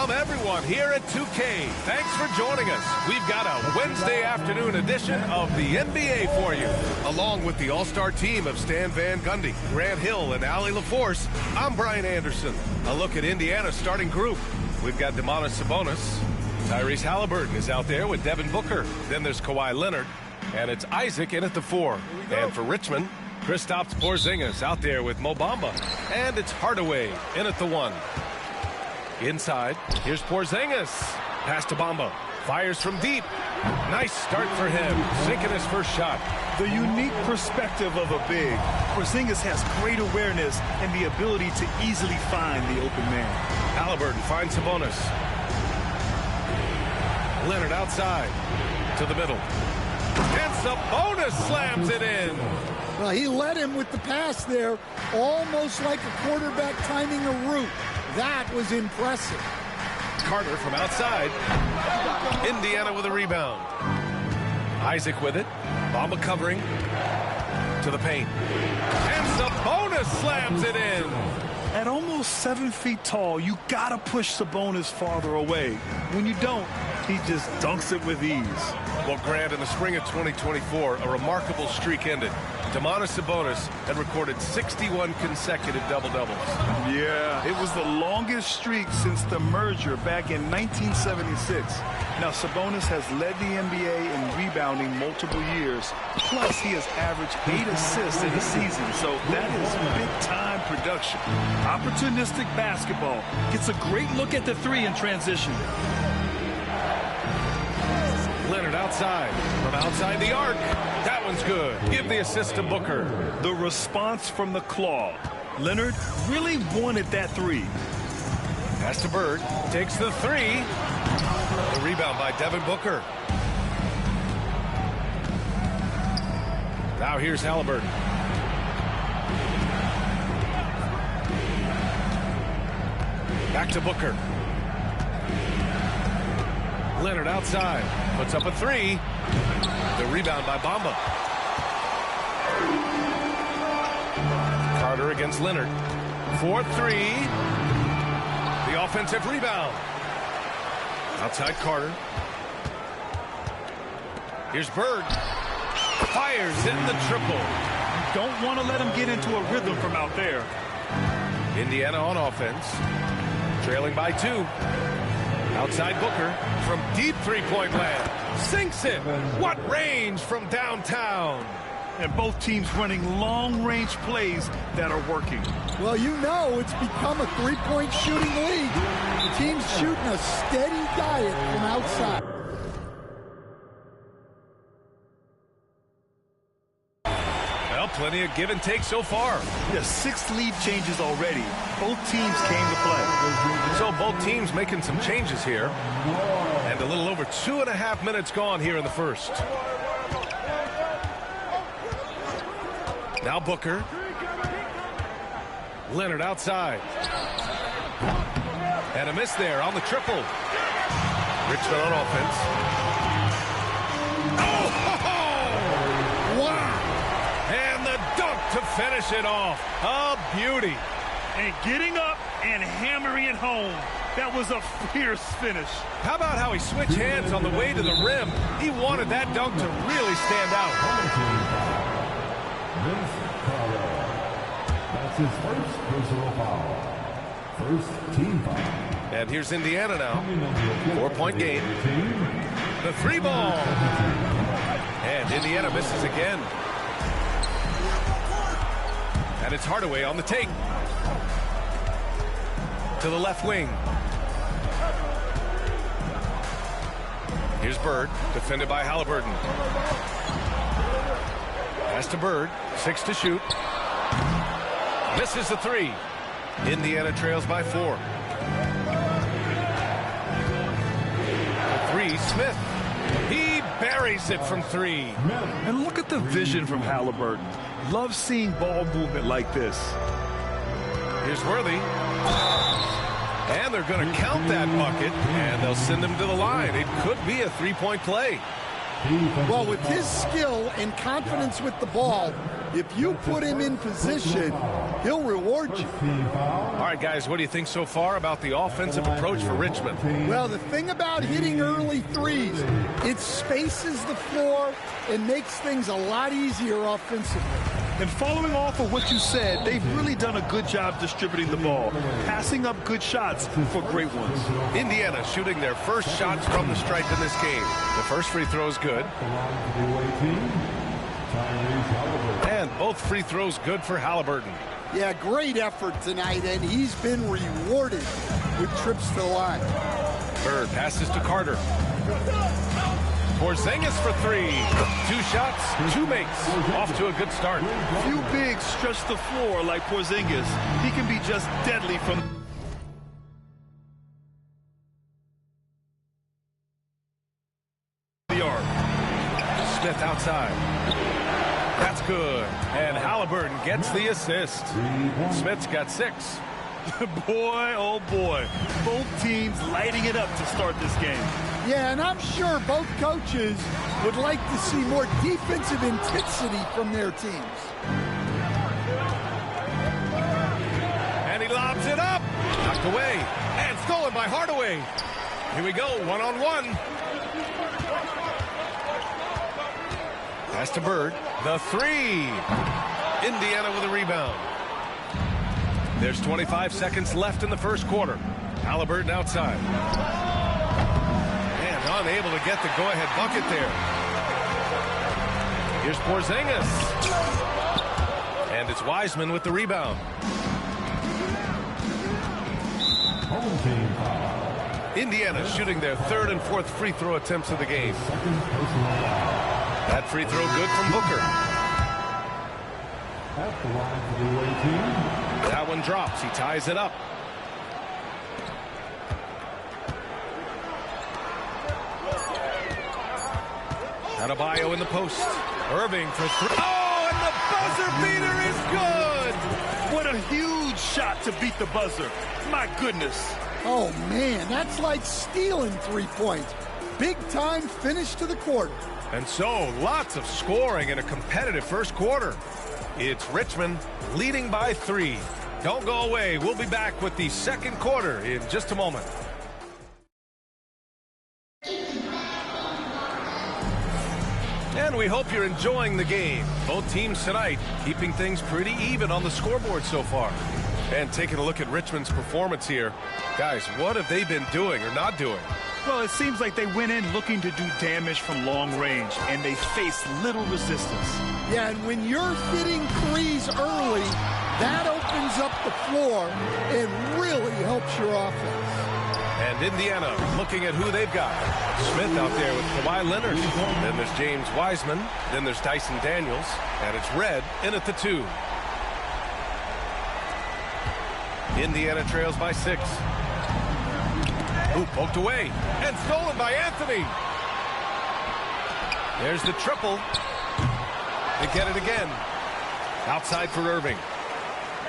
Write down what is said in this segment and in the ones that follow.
from everyone here at 2K. Thanks for joining us. We've got a Wednesday afternoon edition of the NBA for you. Along with the all-star team of Stan Van Gundy, Grant Hill, and Allie LaForce, I'm Brian Anderson. A look at Indiana's starting group. We've got Domantas Sabonis. Tyrese Halliburton is out there with Devin Booker. Then there's Kawhi Leonard. And it's Isaac in at the 4. And for Richmond, Kristaps Porzingis out there with Mo Bamba. And it's Hardaway in at the 1. Inside, here's Porzingis. Pass to Bamba. Fires from deep. Nice start for him. Sinking his first shot. The unique perspective of a big. Porzingis has great awareness and the ability to easily find the open man. Halliburton finds Sabonis. Leonard outside to the middle. And Sabonis slams it in. Well, he led him with the pass there, almost like a quarterback timing a route. That was impressive. Carter from outside. Indiana with a rebound. Isaac with it. Bamba covering to the paint. And Sabonis slams it in. At almost 7 feet tall, you gotta push Sabonis farther away. When you don't, he just dunks it with ease. Well, Grant, in the spring of 2024, a remarkable streak ended. Domantas Sabonis had recorded 61 consecutive double-doubles. Yeah, it was the longest streak since the merger back in 1976. Now, Sabonis has led the NBA in rebounding multiple years. Plus, he has averaged 8 assists in a season, so that is big-time production. Opportunistic basketball. Gets a great look at the 3 in transition. Leonard outside. From outside the arc. That one's good. Give the assist to Booker. The response from the claw. Leonard really wanted that 3. Pass to Bird. Takes the 3. The rebound by Devin Booker. Now here's Halliburton. Back to Booker. Leonard outside. Puts up a 3. The rebound by Bamba. Carter against Leonard. 4-3. The offensive rebound. Outside Carter. Here's Bird. Fires in the triple. Don't want to let him get into a rhythm from out there. Indiana on offense. Trailing by 2. Outside Booker from deep three-point land. Sinks it. What range from downtown. And both teams running long-range plays that are working. Well, you know it's become a three-point shooting league. The team's shooting a steady diet from outside. Well, plenty of give and take so far. Yeah, 6 lead changes already. Both teams came to play. So both teams making some changes here. And a little over 2.5 minutes gone here in the first. Now Booker. Leonard outside. And a miss there on the triple. Richmond on offense. Oh! Wow! And the dunk to finish it off. A beauty. And getting up and hammering it home. That was a fierce finish. How about how he switched hands on the way to the rim? He wanted that dunk to really stand out. That's his first personal foul. First team foul. And here's Indiana now. 4-point game. The 3 ball. And Indiana misses again. And it's Hardaway on the take. To the left wing. Here's Bird, defended by Halliburton. Pass to Bird, 6 to shoot. Misses the 3. Indiana trails by 4. The 3, Smith. He buries it from 3. And look at the vision from Halliburton. Love seeing ball movement like this. Here's Worthy. And they're going to count that bucket, and they'll send him to the line. It could be a 3-point play. Well, with his skill and confidence with the ball, If you put him in position, he'll reward you. All right, guys, what do you think so far about the offensive approach for Richmond? Well, the thing about hitting early threes, it spaces the floor and makes things a lot easier offensively. And following off of what you said, they've really done a good job distributing the ball, passing up good shots for great ones. Indiana shooting their first shots from the stripe in this game. The first free throw is good. And both free throws good for Halliburton. Yeah, great effort tonight, and he's been rewarded with trips to the line. Bird passes to Carter. Porzingis for three. 2 shots, 2 makes. Off to a good start. Few bigs stretch the floor like Porzingis. He can be just deadly from the arc. Smith outside. That's good. And Halliburton gets the assist. Smith's got 6. Boy, oh boy. Both teams lighting it up to start this game. Yeah, and I'm sure both coaches would like to see more defensive intensity from their teams. And he lobs it up. Knocked away. And stolen by Hardaway. Here we go, one-on-one. Pass to Bird. The 3. Indiana with a rebound. There's 25 seconds left in the first quarter. Halliburton outside. And unable to get the go-ahead bucket there. Here's Porzingis. And it's Wiseman with the rebound. Indiana shooting their 3rd and 4th free throw attempts of the game. That free throw good from Booker. That one drops. He ties it up. Adebayo in the post. Irving for 3. Oh, and the buzzer beater is good. What a huge shot to beat the buzzer. My goodness. Oh, man, that's like stealing 3 points. Big time finish to the quarter. And so, lots of scoring in a competitive first quarter. It's Richmond leading by 3. Don't go away. We'll be back with the second quarter in just a moment. And we hope you're enjoying the game. Both teams tonight keeping things pretty even on the scoreboard so far. And taking a look at Richmond's performance here. Guys, what have they been doing or not doing? Well, it seems like they went in looking to do damage from long range, and they faced little resistance. Yeah, and when you're hitting threes early, that opens up the floor and really helps your offense. And Indiana looking at who they've got. Smith out there with Kawhi Leonard. Then there's James Wiseman. Then there's Dyson Daniels. And it's Red in at the 2. Indiana trails by 6. Ooh, poked away. And stolen by Anthony. There's the triple. They get it again. Outside for Irving.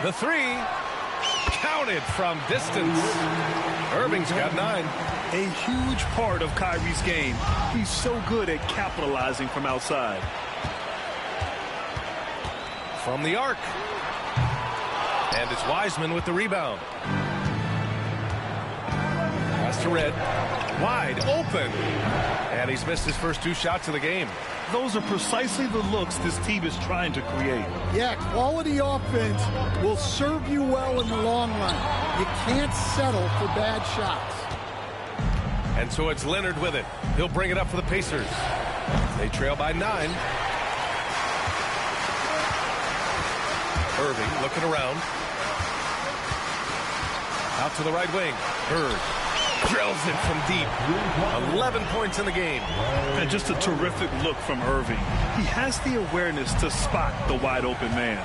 The 3. Counted from distance. Irving's got 9. A huge part of Kyrie's game. He's so good at capitalizing from outside. From the arc. And it's Wiseman with the rebound. Pass to Red. Wide open. And he's missed his first 2 shots of the game. Those are precisely the looks this team is trying to create. Yeah, quality offense will serve you well in the long run. You can't settle for bad shots. And so it's Leonard with it. He'll bring it up for the Pacers. They trail by 9. Irving looking around. Out to the right wing. Bird drills it from deep. 11 points in the game. And just a terrific look from Irving. He has the awareness to spot the wide open man.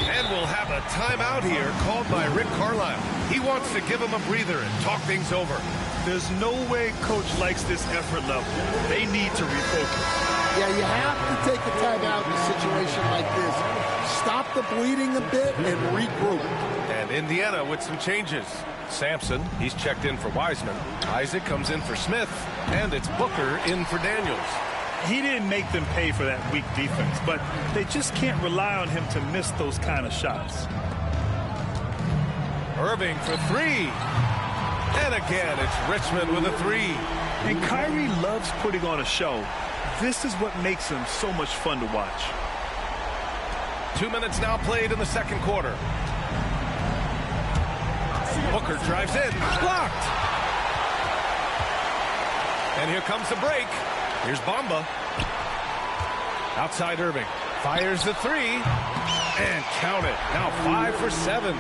And we'll have a timeout here called by Rick Carlisle. He wants to give him a breather and talk things over. There's no way coach likes this effort level. They need to refocus. Yeah, you have to take a timeout in a situation like this. Stop the bleeding a bit and regroup. And Indiana with some changes. Sampson, he's checked in for Wiseman. Isaac comes in for Smith. And it's Booker in for Daniels. he didn't make them pay for that weak defense, but they just can't rely on him to miss those kind of shots. Irving for three. And again, it's Richmond with a three. And Kyrie loves putting on a show. This is what makes him so much fun to watch. 2 minutes now played in the second quarter. Booker drives in. Blocked. And here comes the break. Here's Bamba. Outside Irving. Fires the three. And count it. Now 5 for 7.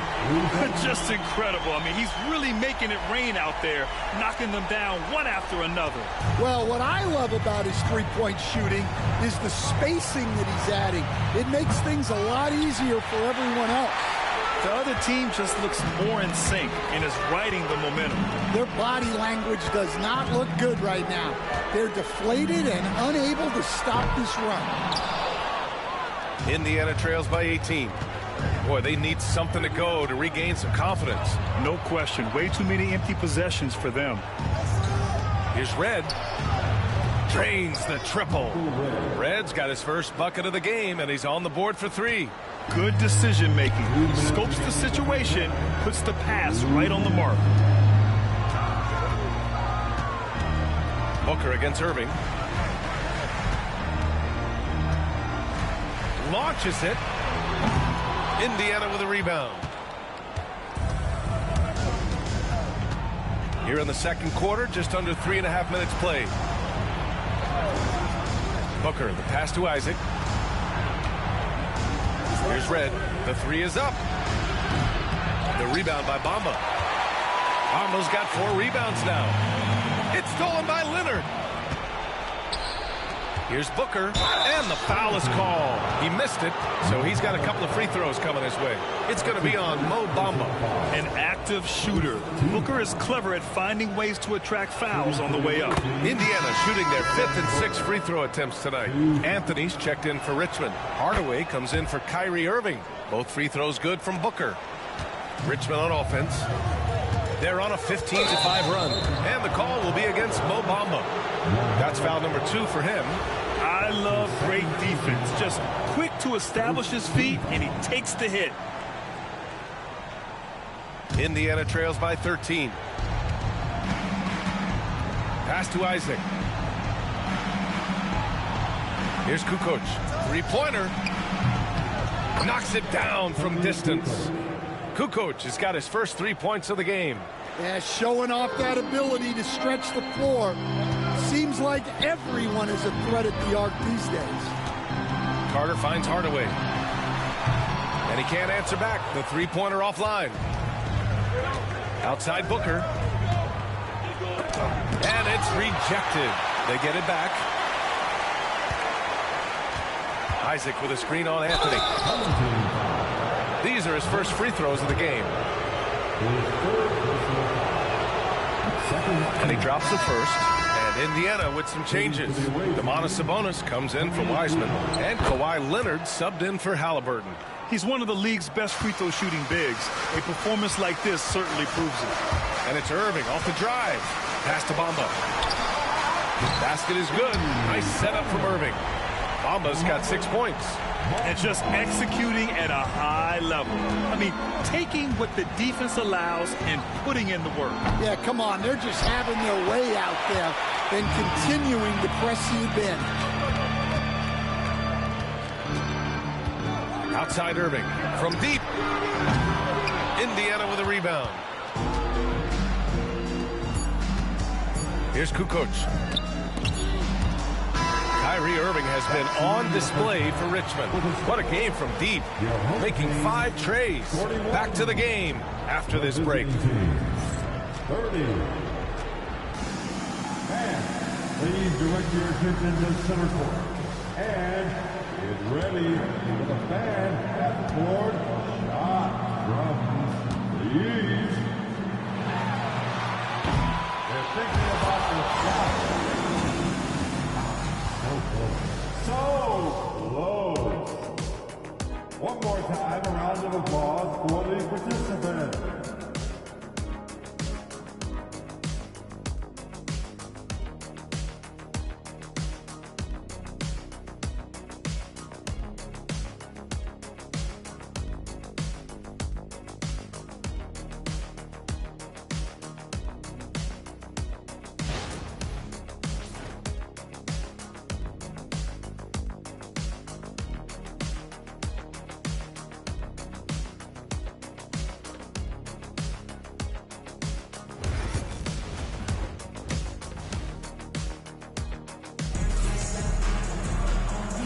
Just incredible. I mean, he's really making it rain out there, knocking them down one after another. Well, what I love about his three-point shooting is the spacing that he's adding. It makes things a lot easier for everyone else. The other team just looks more in sync and is riding the momentum. Their body language does not look good right now. They're deflated and unable to stop this run. Indiana trails by 18. Boy, they need something to go to regain some confidence. No question. Way too many empty possessions for them. Here's Red. Drains the triple. Red's got his first bucket of the game, and he's on the board for three. Good decision making. Scopes the situation, puts the pass right on the mark. Booker against Irving. Launches it. Indiana with a rebound. Here in the second quarter, just under 3.5 minutes played. Booker, the pass to Isaac. Here's Red. The three is up. The rebound by Bamba. Bamba's got 4 rebounds now. It's stolen by Leonard. Here's Booker, and the foul is called. He missed it, so he's got a couple of free throws coming his way. It's going to be on Mo Bamba. An active shooter. Booker is clever at finding ways to attract fouls on the way up. Indiana shooting their 5th and 6th free throw attempts tonight. Anthony's checked in for Richmond. Hardaway comes in for Kyrie Irving. Both free throws good from Booker. Richmond on offense. They're on a 15-5 run, and the call will be against Mo Bamba. That's foul number 2 for him. I love great defense. Just quick to establish his feet, and he takes the hit. Indiana trails by 13. Pass to Isaac. Here's Kukoc. Three-pointer. Knocks it down from distance. Kukoc has got his first 3 points of the game. Yeah, showing off that ability to stretch the floor. Seems like everyone is a threat at the arc these days. Carter finds Hardaway. And he can't answer back. The three-pointer offline. Outside Booker. And it's rejected. They get it back. Isaac with a screen on Anthony. These are his first free throws of the game. And he drops the first. And Indiana with some changes. Domantas Sabonis comes in for Wiseman. And Kawhi Leonard subbed in for Halliburton. He's one of the league's best free throw shooting bigs. A performance like this certainly proves it. And it's Irving off the drive. Pass to Bamba. Basket is good. Nice setup from Irving. Bamba's got 6 points. And just executing at a high level. I mean, taking what the defense allows and putting in the work. Yeah, come on. They're just having their way out there and continuing to press the advantage. Outside Irving. From deep. Indiana with a rebound. Here's Kukoc. Kyrie Irving has been on display for Richmond. What a game from deep. Making 5 trays. Back to the game after this break. 30. And please direct your attention to center court. And get ready for the fan at the court. Shot from these. They're thinking about the shot. So low. One more time, a round of applause for the participants.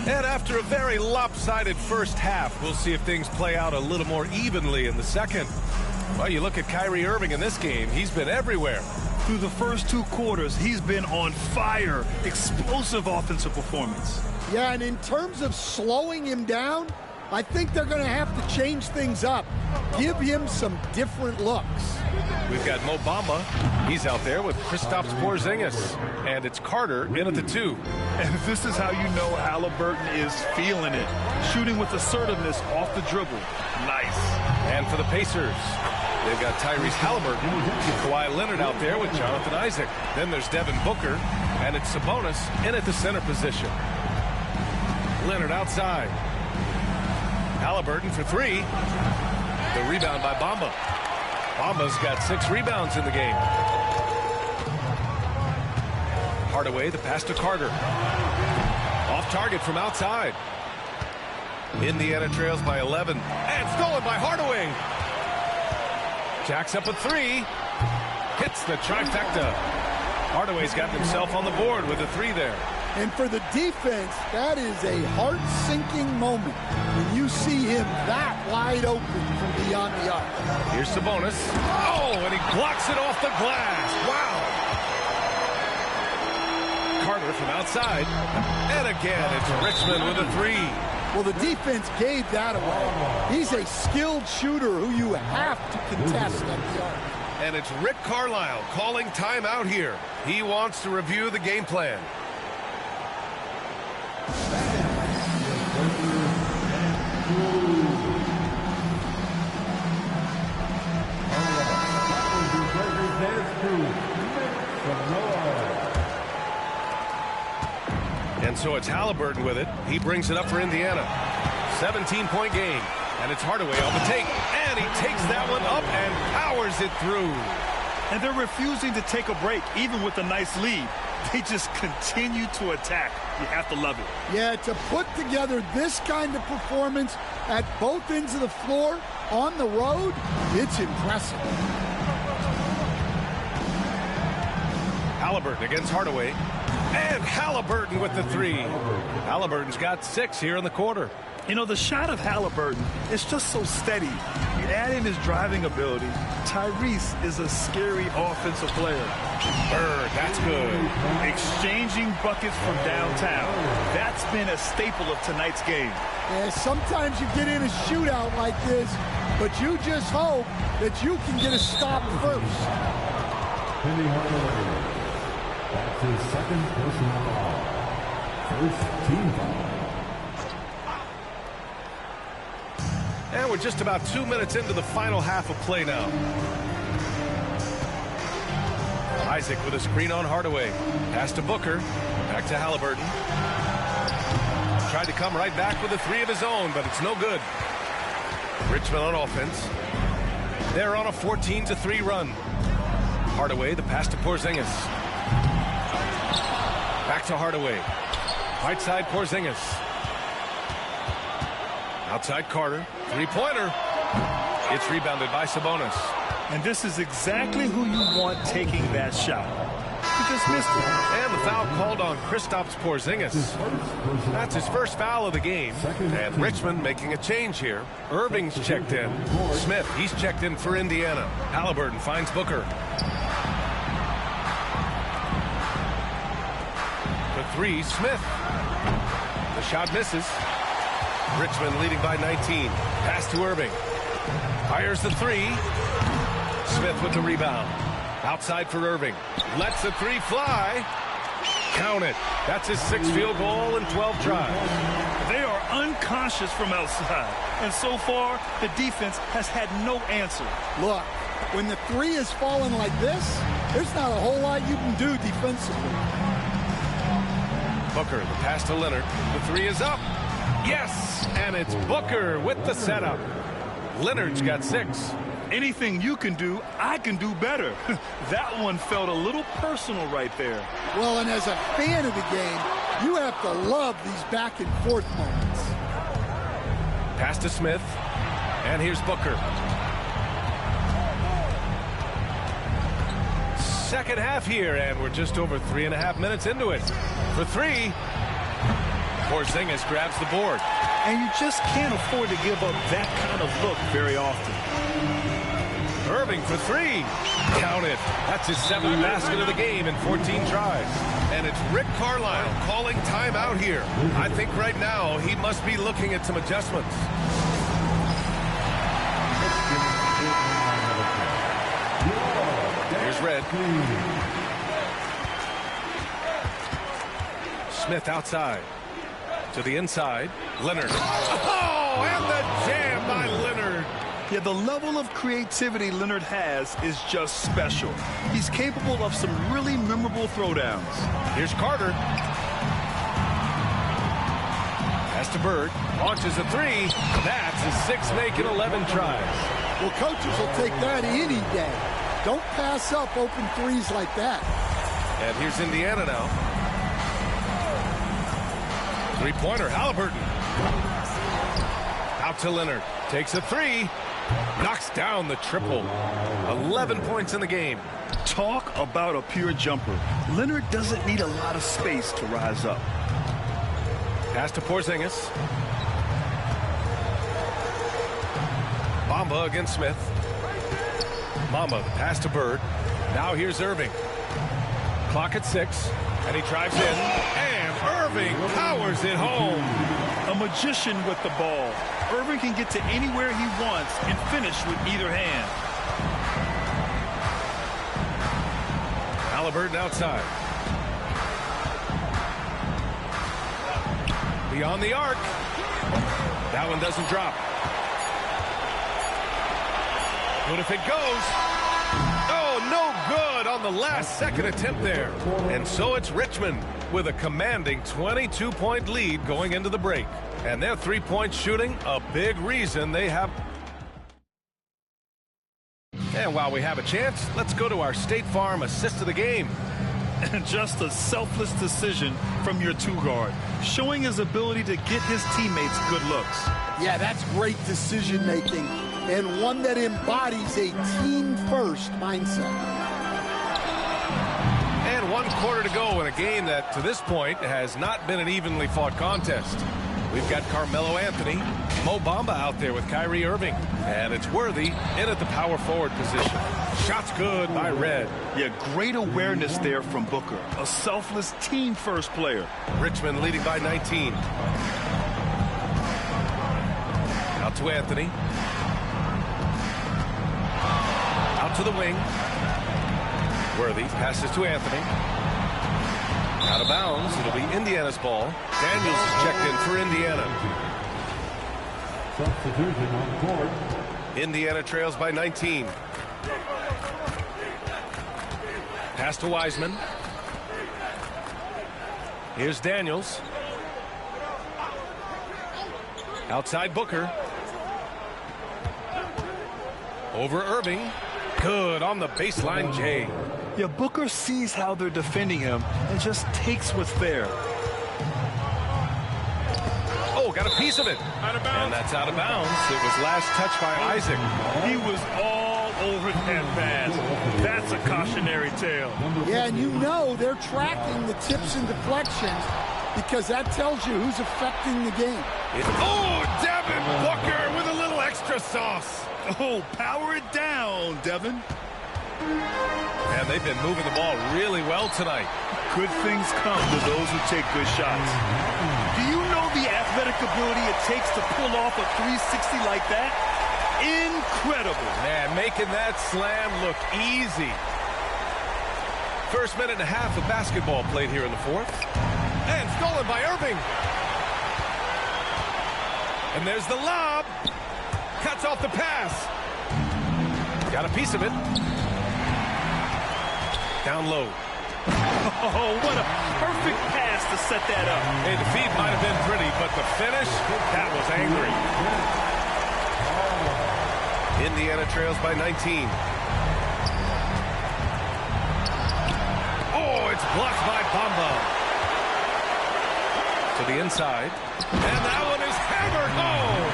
And after a very lopsided first half, we'll see if things play out a little more evenly in the second. Well, you look at Kyrie Irving in this game, he's been everywhere. Through the first 2 quarters, he's been on fire. Explosive offensive performance. Yeah, and in terms of slowing him down, I think they're going to have to change things up. Give him some different looks. We've got Mo Bamba. He's out there with Kristaps Porzingis. And it's Carter in at the 2. And this is how you know Halliburton is feeling it. Shooting with assertiveness off the dribble. Nice. And for the Pacers, they've got Tyrese Halliburton, Kawhi Leonard out there with Jonathan Isaac. Then there's Devin Booker, and it's Sabonis in at the center position. Leonard outside. Halliburton for 3. The rebound by Bamba. Bamba's got 6 rebounds in the game. Hardaway, the pass to Carter. Off target from outside. Indiana trails by 11. And stolen by Hardaway. Jacks up a 3. Hits the trifecta. Hardaway's gotten himself on the board with a 3 there. And for the defense, that is a heart-sinking moment when you see him that wide open from beyond the arc. Here's Sabonis. Oh, and he blocks it off the glass. Wow. Carter from outside. And again, it's Richmond with a 3. Well, the defense gave that away. He's a skilled shooter who you have to contest at the arc. And it's Rick Carlisle calling timeout here. He wants to review the game plan. And so it's Halliburton with it. He brings it up for Indiana. 17-point game. And it's Hardaway on the take. And he takes that one up and powers it through. And they're refusing to take a break, even with a nice lead. They just continue to attack. You have to love it. Yeah, to put together this kind of performance at both ends of the floor on the road, it's impressive. Halliburton against Hardaway. And Halliburton with the 3. Halliburton's got 6 here in the quarter. You know, the shot of Halliburton is just so steady. You add in his driving ability. Tyrese is a scary offensive player. Bird, that's good. Exchanging buckets from downtown. That's been a staple of tonight's game. Yeah, sometimes you get in a shootout like this, but you just hope that you can get a stop first. Penny Hardaway. That's his second personal foul. First team foul. And we're just about 2 minutes into the final half of play now. Isaac with a screen on Hardaway. Pass to Booker. Back to Halliburton. Tried to come right back with a 3 of his own, but it's no good. Richmond on offense. They're on a 14-3 run. Hardaway, the pass to Porzingis. Back to Hardaway. Right side Porzingis. Outside Carter. 3-pointer. It's rebounded by Sabonis. And this is exactly who you want taking that shot. He just missed it. And the foul called on Kristaps Porzingis. That's his first foul of the game. And Richmond making a change here. Irving's checked in. Smith, he's checked in for Indiana. Halliburton finds Booker. The 3, Smith. The shot misses. Richmond leading by 19. Pass to Irving. Fires the 3. Smith with the rebound. Outside for Irving. Lets the 3 fly. Count it. That's his 6th field goal in 12 tries. They are unconscious from outside. And so far, the defense has had no answer. Look, when the 3 is falling like this, there's not a whole lot you can do defensively. Booker, the pass to Leonard. The 3 is up. Yes, and it's Booker with the setup. Leonard's got 6. Anything you can do, I can do better. That one felt a little personal right there. Well, and as a fan of the game, you have to love these back and forth moments. Pass to Smith, and here's Booker. Second half here, and we're just over 3.5 minutes into it. For 3, Porzingis grabs the board. And you just can't afford to give up that kind of look very often. Irving for three. Count it. That's his 7th basket of the game in 14 tries. And it's Rick Carlisle calling timeout here. I think right now he must be looking at some adjustments. Here's Red. Smith outside. To the inside. Leonard. Oh, and the jam by Leonard. Yeah, the level of creativity Leonard has is just special. He's capable of some really memorable throwdowns. Here's Carter. Pass to Bird. Launches a three. That's his 6th make in 11 tries. Well, coaches will take that any day. Don't pass up open threes like that. And here's Indiana now. Three-pointer, Halliburton. Out to Leonard. Takes a three. Knocks down the triple. 11 points in the game. Talk about a pure jumper. Leonard doesn't need a lot of space to rise up. Pass to Porzingis. Bamba against Smith. Bamba, the pass to Bird. Now here's Irving. Clock at 6. And he drives in. And Irving powers it home. A magician with the ball. Irving can get to anywhere he wants and finish with either hand. Halliburton outside. Beyond the arc. That one doesn't drop. But if it goes, oh, no good on the last second attempt there. And so it's Richmond with a commanding 22-point lead going into the break. And their three-point shooting, a big reason they have. And while we have a chance, let's go to our State Farm assist of the game. And just a selfless decision from your two-guard, showing his ability to get his teammates good looks. Yeah, that's great decision-making, and one that embodies a team-first mindset. And 1 quarter to go in a game that, to this point, has not been an evenly fought contest. We've got Carmelo Anthony, Mo Bamba out there with Kyrie Irving. And it's Worthy in at the power forward position. Shots good by Red. Yeah, great awareness there from Booker. A selfless team-first player. Richmond leading by 19. Out to Anthony. Out to the wing. Worthy passes to Anthony. Out of bounds. It'll be Indiana's ball. Daniels is checked in for Indiana. Substitution on the court. Indiana trails by 19. Pass to Wiseman. Here's Daniels. Outside Booker. Over Irving. Good on the baseline, Jay. Yeah, Booker sees how they're defending him and just takes what's there. Oh, got a piece of it. Out of bounds. And that's out of bounds. It was last touched by Isaac. He was all over that pass. That's a cautionary tale. Yeah, and you know they're tracking the tips and deflections because that tells you who's affecting the game. Oh, Devin Booker with a little extra sauce. Oh, power it down, Devin. And they've been moving the ball really well tonight. Good things come to those who take good shots. Do you know the athletic ability it takes to pull off a 360 like that? Incredible. Man, making that slam look easy. First minute and a half of basketball played here in the fourth. And stolen by Irving. And there's the lob. Cuts off the pass. Got a piece of it. Down low. Oh, what a perfect pass to set that up. Hey, the feed might have been pretty, but the finish, that was angry. Indiana trails by 19. Oh, it's blocked by Bamba. To the inside. And that one is hammered home.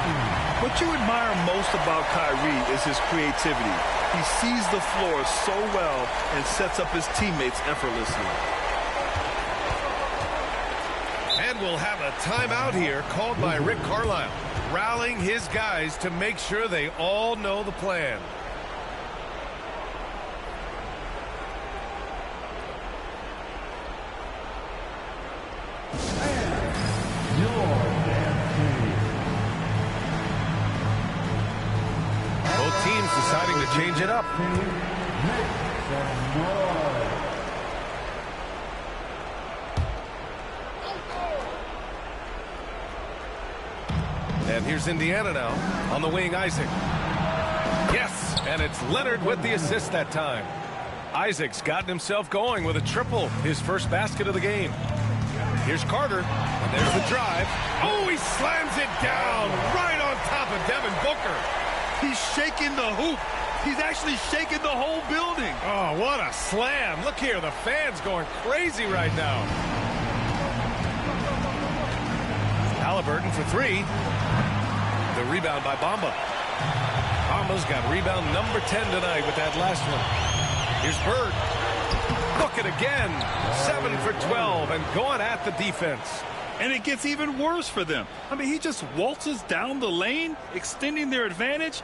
What you admire most about Kyrie is his creativity. He sees the floor so well and sets up his teammates effortlessly. And we'll have a timeout here called by Rick Carlisle, rallying his guys to make sure they all know the plan. Both teams deciding to change it up. And here's Indiana now on the wing, Isaac. Yes, and it's Leonard with the assist that time. Isaac's gotten himself going with a triple, his first basket of the game. Here's Carter, and there's the drive. Oh, he slams it down right on top of Devin Booker. He's shaking the hoop. He's actually shaking the whole building. Oh, what a slam. Look here, the fans going crazy right now. Halliburton for three. The rebound by Bamba. Bamba's got rebound number 10 tonight with that last one. Here's Bird. Book it again. 7 for 12 and going at the defense. And it gets even worse for them. I mean, he just waltzes down the lane, extending their advantage.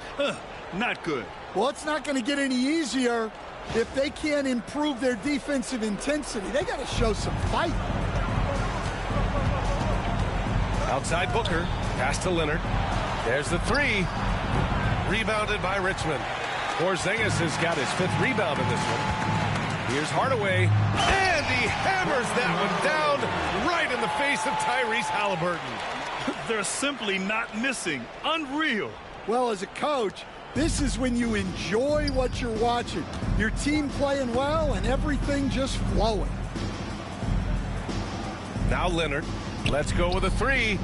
Not good. Well, it's not going to get any easier if they can't improve their defensive intensity. They got to show some fight. Outside Booker. Pass to Leonard. There's the three. Rebounded by Richmond. Porzingis has got his 5th rebound in this one. Here's Hardaway, and he hammers that one down right in the face of Tyrese Halliburton. They're simply not missing. Unreal. Well, as a coach, this is when you enjoy what you're watching. Your team playing well and everything just flowing. Now Leonard. Let's go with a three.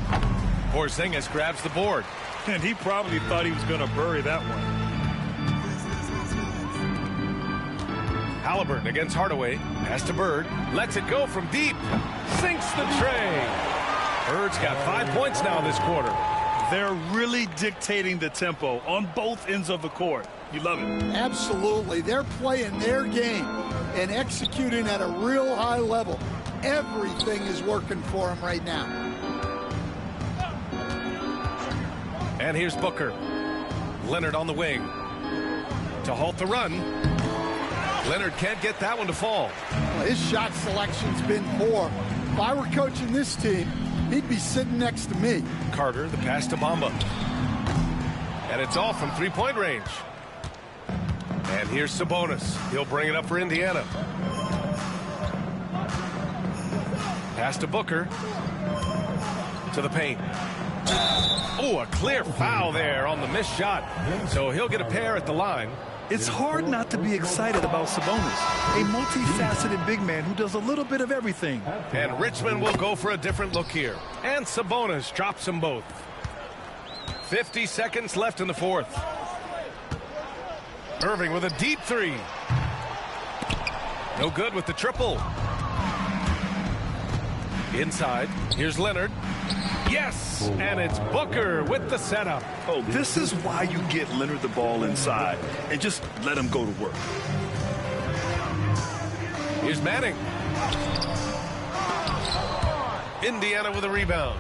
Porzingis grabs the board. And he probably thought he was going to bury that one. Halliburton against Hardaway. Pass to Bird. Lets it go from deep. Sinks the tray. Bird's got 5 points now this quarter. They're really dictating the tempo on both ends of the court. You love it. Absolutely. They're playing their game and executing at a real high level. Everything is working for them right now. And here's Booker. Leonard on the wing. To halt the run. Leonard can't get that one to fall. Well, his shot selection's been poor. If I were coaching this team, he'd be sitting next to me. Carter, the pass to Bamba. And it's all from three-point range. And here's Sabonis. He'll bring it up for Indiana. Pass to Booker. To the paint. Oh, a clear foul there on the missed shot. So he'll get a pair at the line. It's hard not to be excited about Sabonis, a multifaceted big man who does a little bit of everything. And Richmond will go for a different look here. And Sabonis drops them both. 50 seconds left in the fourth. Irving with a deep three. No good with the triple. Inside, here's Leonard. Yes, and it's Booker with the setup. Oh, this is why you get Leonard the ball inside and just let him go to work. Here's Manning. Indiana with a rebound.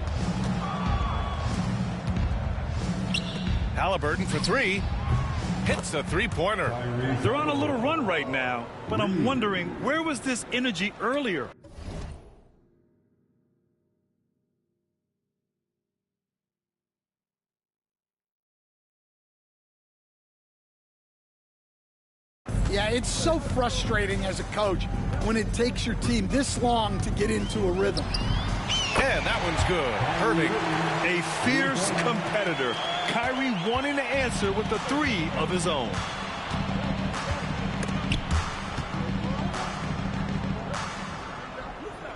Halliburton for three. Hits the three-pointer. They're on a little run right now, but I'm wondering, where was this energy earlier? Yeah, it's so frustrating as a coach when it takes your team this long to get into a rhythm. And that one's good. Irving. A fierce competitor. Kyrie wanting to answer with the three of his own.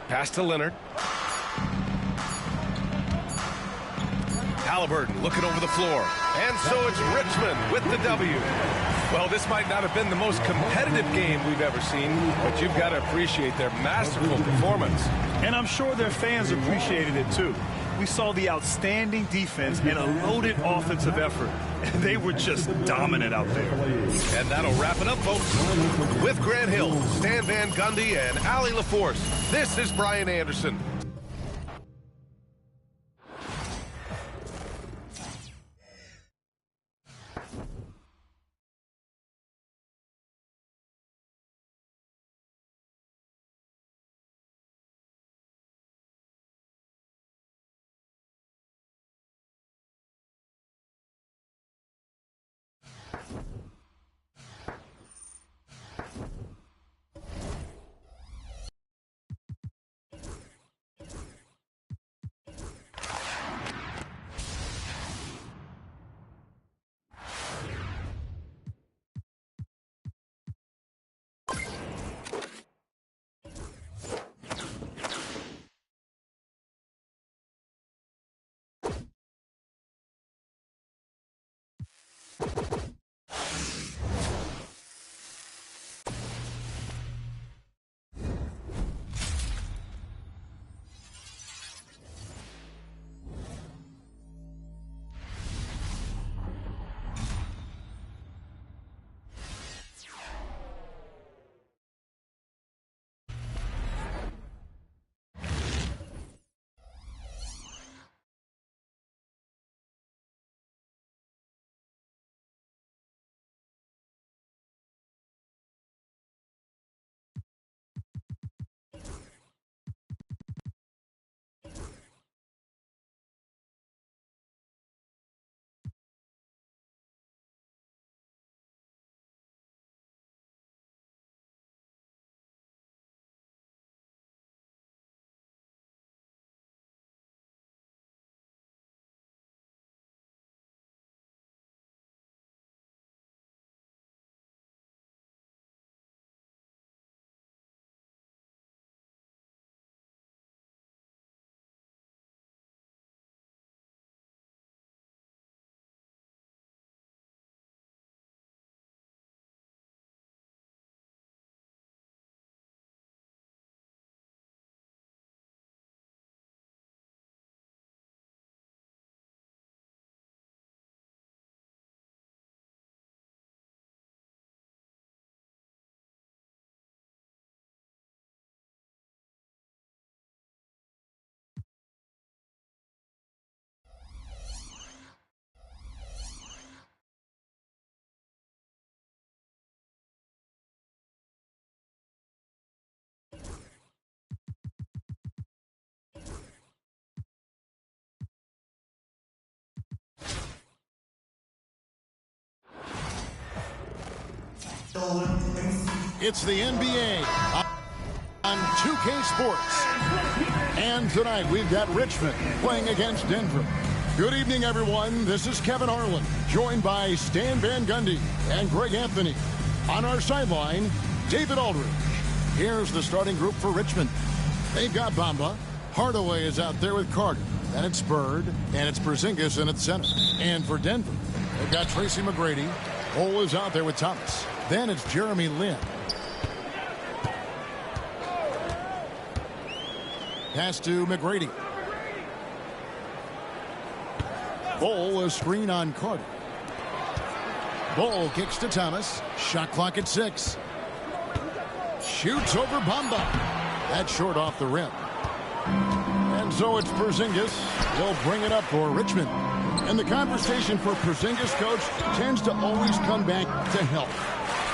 Pass to Leonard. Halliburton looking over the floor. And so it's Richmond with the W. Well, this might not have been the most competitive game we've ever seen, but you've got to appreciate their masterful performance. And I'm sure their fans appreciated it too. We saw the outstanding defense and a loaded offensive effort. And they were just dominant out there. And that'll wrap it up, folks. With Grant Hill, Stan Van Gundy, and Allie LaForce, this is Brian Anderson. It's the NBA on 2K Sports. And tonight we've got Richmond playing against Denver. Good evening, everyone. This is Kevin Harlan, joined by Stan Van Gundy and Greg Anthony. On our sideline, David Aldridge. Here's the starting group for Richmond. They've got Bamba. Hardaway is out there with Carter. And it's Bird. And it's Porzingis in at center. And for Denver, they've got Tracy McGrady. Cole is out there with Thomas. Then it's Jeremy Lin. Pass to McGrady. Bull, a screen on Carter. Bull kicks to Thomas. Shot clock at 6. Shoots over Bamba. That's short off the rim. And so it's Porzingis. He'll bring it up for Richmond. And the conversation for Porzingis, coach, tends to always come back to health.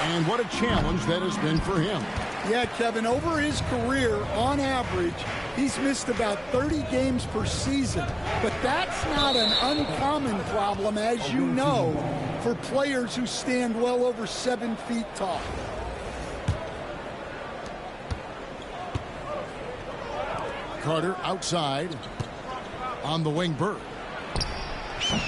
And what a challenge that has been for him. Yeah, Kevin, over his career, on average, he's missed about 30 games per season. But that's not an uncommon problem, as you know, for players who stand well over 7 feet tall. Carter outside on the wing. Bird.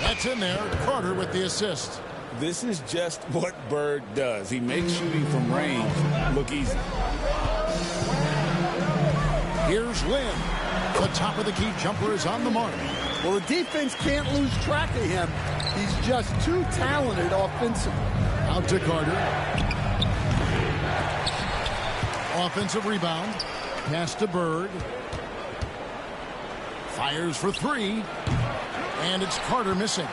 That's in there. Carter with the assist. This is just what Bird does. He makes shooting from range look easy. Here's Lin. The top of the key jumper is on the mark. Well, the defense can't lose track of him. He's just too talented offensively. Out to Carter. Offensive rebound. Pass to Bird. Fires for 3. And it's Carter missing.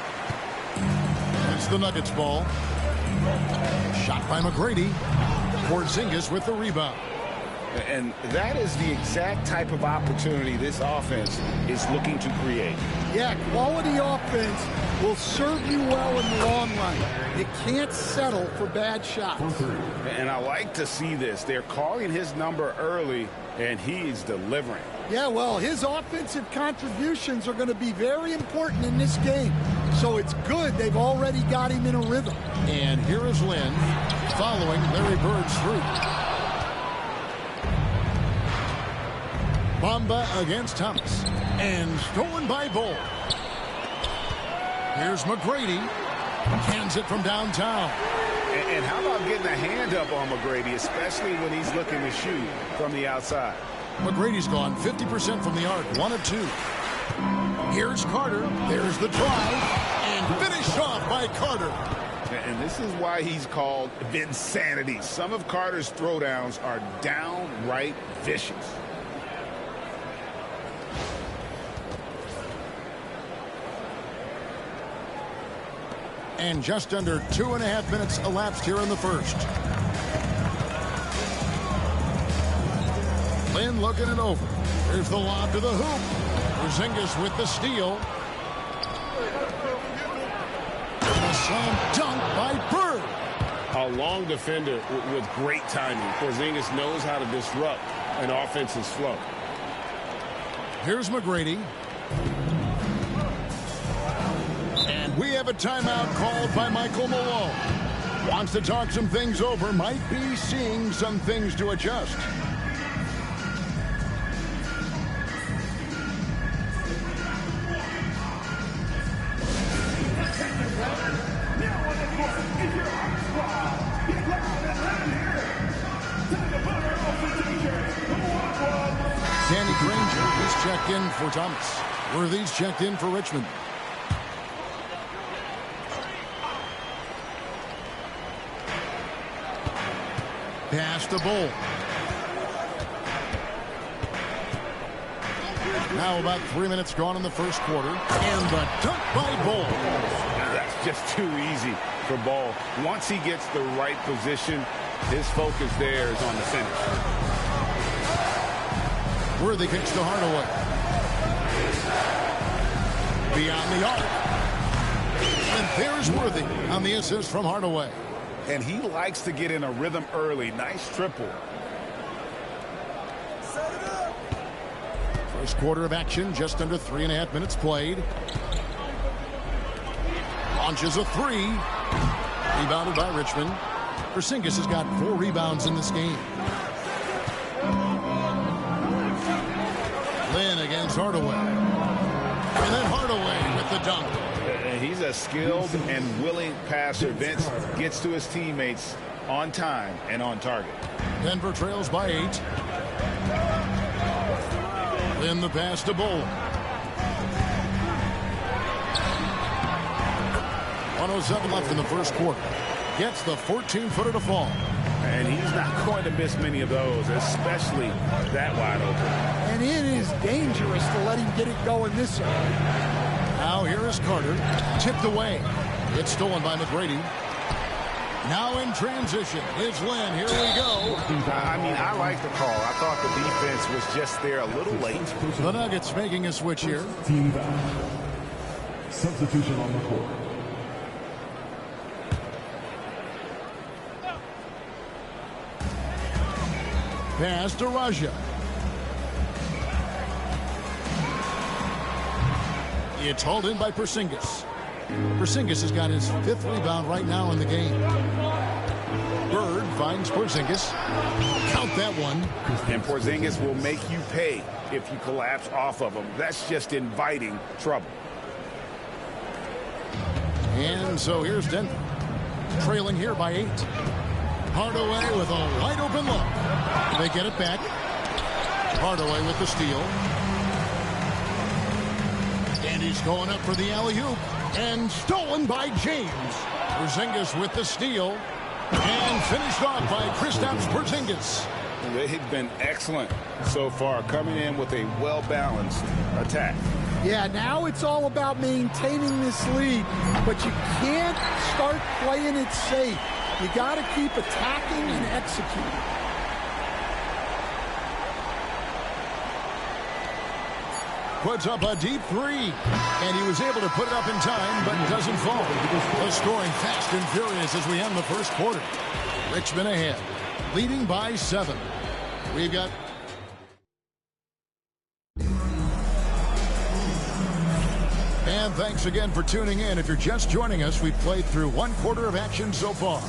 It's the Nuggets ball. Shot by McGrady. Porzingis with the rebound. And that is the exact type of opportunity this offense is looking to create. Yeah, quality offense will serve you well in the long run. You can't settle for bad shots. And I like to see this. They're calling his number early, and he's delivering. Yeah, well, his offensive contributions are going to be very important in this game. So it's good they've already got him in a rhythm. And here is Lin following Larry Bird's through. Bamba against Thomas. And stolen by Bull. Here's McGrady. Hands it from downtown. And how about getting a hand up on McGrady, especially when he's looking to shoot from the outside? McGrady's gone 50% from the arc, 1 of 2. Here's Carter. There's the drive. And finished off by Carter. And this is why he's called Vinsanity. Some of Carter's throwdowns are downright vicious. And just under 2.5 minutes elapsed here in the first. Lin looking it over. There's the lob to the hoop. Porzingis with the steal. And a slam dunk by Bird. A long defender with great timing. Porzingis knows how to disrupt an offense's flow. Here's McGrady. And we have a timeout called by Michael Malone. Wants to talk some things over. Might be seeing some things to adjust. Danny Granger is checked in for Thomas. Worthy's checked in for Richmond. Pass to Bull. Now about 3 minutes gone in the first quarter. And the dunk by Bull. That's just too easy for Ball. Once he gets the right position, his focus there is on the finish. Worthy kicks to Hardaway. Beyond the arc. And there's Worthy on the assist from Hardaway. And he likes to get in a rhythm early. Nice triple. First quarter of action, just under 3.5 minutes played. Launches a 3. Rebounded by Richmond. Porzingis has got 4 rebounds in this game. Lynn against Hardaway. And then Hardaway with the dunk. He's a skilled and willing passer. Vince gets to his teammates on time and on target. Denver trails by 8. Then the pass to Bull. 1:07 left in the first quarter. Gets the 14-footer to fall. And he's not going to miss many of those, especially that wide open. And it is dangerous to let him get it going this early. Now here is Carter. Tipped away. It's stolen by McGrady. Now in transition is Lynn. Here we go. I mean, I like the call. I thought the defense was just there a little late. The Nuggets making a switch here. Team foul. Substitution on the court. Pass to Raja. It's hauled in by Porzingis. Porzingis has got his 5th rebound right now in the game. Bird finds Porzingis. Count that one. And Porzingis will make you pay if you collapse off of him. That's just inviting trouble. And so here's Denver. Trailing here by 8. Hardaway with a wide open look. They get it back. Hardaway with the steal. And he's going up for the alley-oop. And stolen by James. Porzingis with the steal. And finished off by Kristaps Porzingis. They've been excellent so far, coming in with a well-balanced attack. Yeah, now it's all about maintaining this lead, but you can't start playing it safe. You got to keep attacking and executing. Puts up a deep 3. And he was able to put it up in time, but doesn't fall. The scoring fast and furious as we end the first quarter. Richmond ahead, leading by 7. We've got... And thanks again for tuning in. If you're just joining us, we've played through 1 quarter of action so far.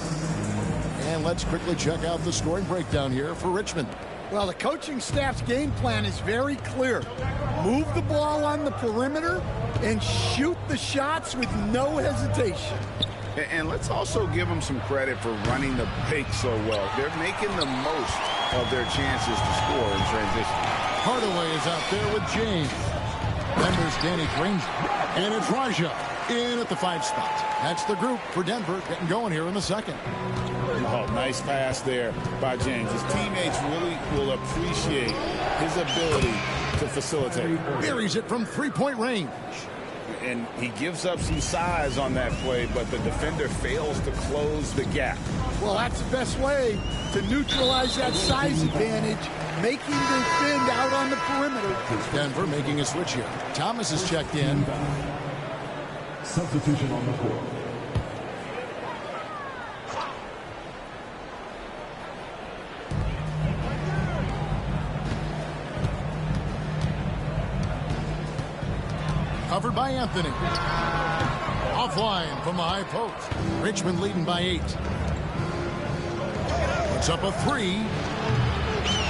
And let's quickly check out the scoring breakdown here for Richmond. Well, the coaching staff's game plan is very clear. Move the ball on the perimeter and shoot the shots with no hesitation. And let's also give them some credit for running the pick so well. They're making the most of their chances to score in transition. Hardaway is out there with James. Then there's Danny Granger. And it's Raja in at the 5 spot. That's the group for Denver getting going here in the second. Oh, nice pass there by James. His teammates really will appreciate his ability to facilitate. Buries it from 3-point range. And he gives up some size on that play, but the defender fails to close the gap. Well, that's the best way to neutralize that size advantage, making defend out on the perimeter. Denver making a switch here. Thomas is checked in. Substitution on the court. Covered by Anthony. Offline from the high post. Richmond leading by 8. Puts up a 3.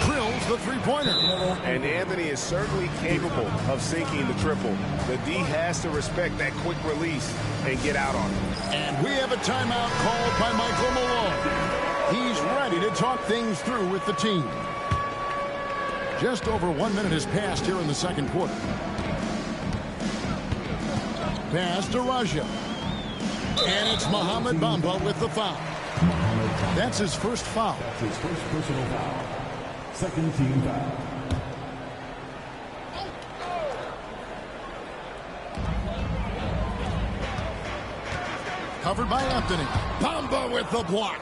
Drills the 3-pointer. And Anthony is certainly capable of sinking the triple. The D has to respect that quick release and get out on it. And we have a timeout called by Michael Malone. He's ready to talk things through with the team. Just over 1 minute has passed here in the second quarter. Pass to Raja. And it's Mohamed Bamba with the foul. That's his first foul. That's his first personal foul. Second team foul. Covered by Anthony. Bamba with the block.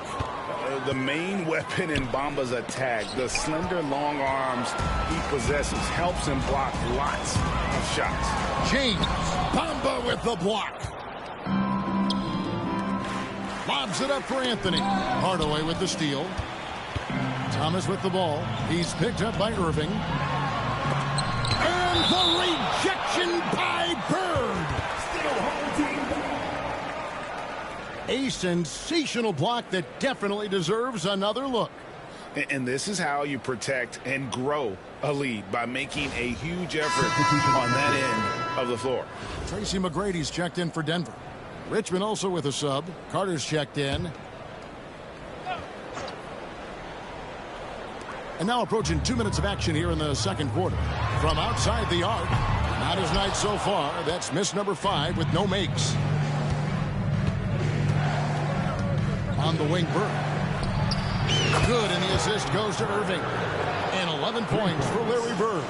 The main weapon in Bamba's attack, the slender, long arms he possesses, helps him block lots of shots. James. Bamba with the block. Lobs it up for Anthony. Hardaway with the steal. Thomas with the ball. He's picked up by Irving. And the rejection by Bird. A sensational block that definitely deserves another look. And this is how you protect and grow a lead, by making a huge effort on that end of the floor. Tracy McGrady's checked in for Denver. Richmond also with a sub. Carter's checked in. And now approaching 2 minutes of action here in the second quarter. From outside the arc, not his night so far. That's miss number 5 with no makes. On the wing, Burke. Good, and the assist goes to Irving. And 11 points for Larry Bird.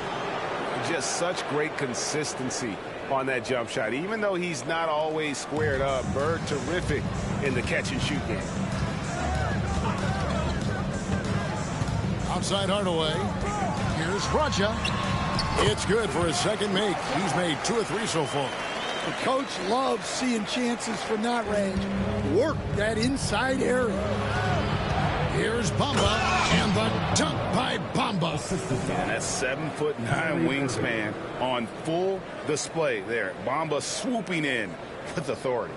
Just such great consistency on that jump shot. Even though he's not always squared up, Bird terrific in the catch-and-shoot game. Outside Hardaway. Here's Raja. It's good for his second make. He's made 2 of 3 so far. The coach loves seeing chances from that range. Work that inside area. Here's Bamba, and the dunk by Bamba. And that's 7'9" wingspan on full display there. Bamba swooping in with authority.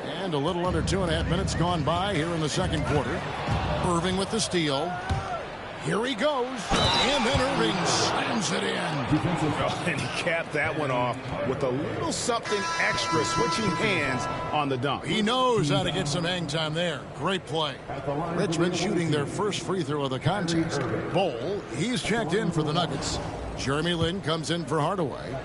And a little under 2.5 minutes gone by here in the second quarter. Irving with the steal. Here he goes, and then Irving slams it in. And he capped that one off with a little something extra, switching hands on the dunk. He knows how to get some hang time there. Great play. Richmond shooting their first free throw of the contest. Bowl, he's checked in for the Nuggets. Jeremy Lin comes in for Hardaway.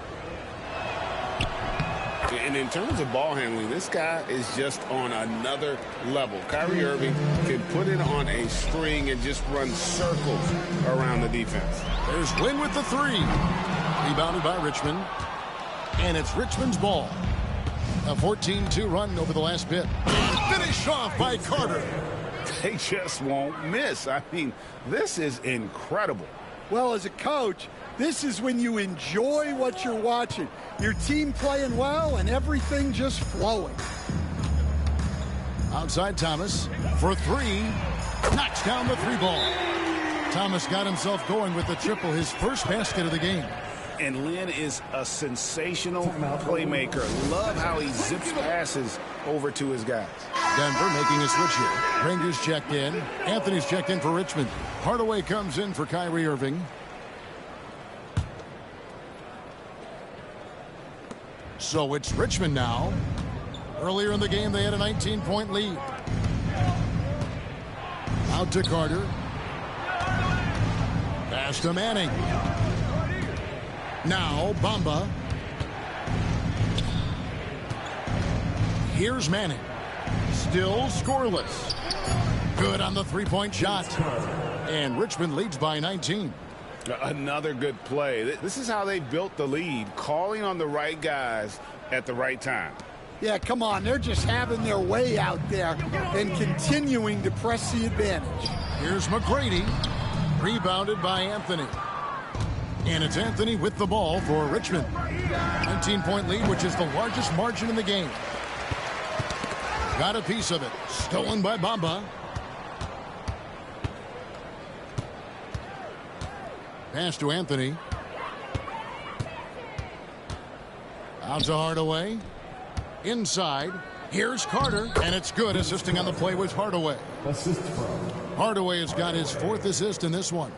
And in terms of ball handling, this guy is just on another level. Kyrie Irving can put it on a string and just run circles around the defense. There's Lin with the 3. Rebounded by Richmond. And it's Richmond's ball. A 14-2 run over the last bit. Finished off by Carter. They just won't miss. I mean, this is incredible. Well, as a coach, this is when you enjoy what you're watching. Your team playing well and everything just flowing. Outside Thomas for 3. Knocks down the 3 ball. Thomas got himself going with the triple, his first basket of the game. And Lin is a sensational playmaker. Love how he zips passes over to his guys. Denver making a switch here. Rangers checked in. Anthony's checked in for Richmond. Hardaway comes in for Kyrie Irving. So it's Richmond now. Earlier in the game, they had a 19-point lead. Out to Carter. Pass to Manning. Now Bamba. Here's Manning. Still scoreless. Good on the 3-point shot. And Richmond leads by 19. Another good play. This is how they built the lead, calling on the right guys at the right time. Yeah, come on. They're just having their way out there and continuing to press the advantage. Here's McGrady. Rebounded by Anthony. And it's Anthony with the ball for Richmond. 19-point lead, which is the largest margin in the game. Got a piece of it. Stolen by Bamba. Pass to Anthony. Out to Hardaway. Inside. Here's Carter. And it's good. Assisting on the play was Hardaway. Hardaway has got his 4th assist in this one.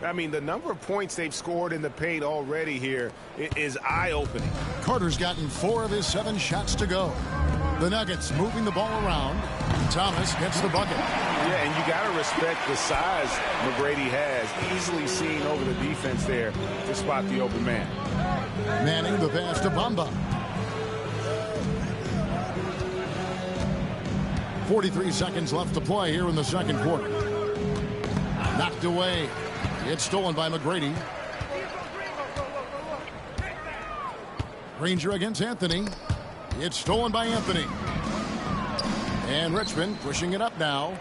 I mean, the number of points they've scored in the paint already here is eye-opening. Carter's gotten 4 of his 7 shots to go. The Nuggets moving the ball around. Thomas gets the bucket. Yeah, and you got to respect the size McGrady has. Easily seen over the defense there to spot the open man. Manning the pass to Bamba. 43 seconds left to play here in the second quarter. Knocked away. It's stolen by McGrady. Ranger against Anthony. It's stolen by Anthony. And Richmond pushing it up now.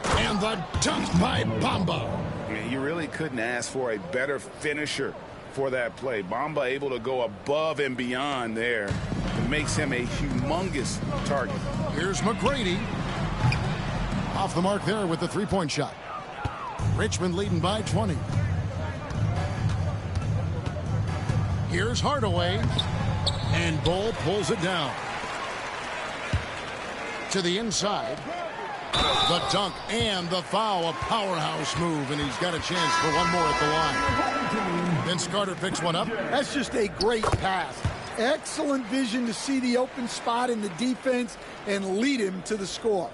And the dunk by Bamba. Yeah, you really couldn't ask for a better finisher for that play. Bamba able to go above and beyond there. It makes him a humongous target. Here's McGrady. Off the mark there with the 3-point shot. Richmond leading by 20. Here's Hardaway. And Bull pulls it down. to the inside. The dunk and the foul, a powerhouse move, and he's got a chance for one more at the line. Vince Carter picks one up. That's just a great pass. Excellent vision to see the open spot in the defense and lead him to the score.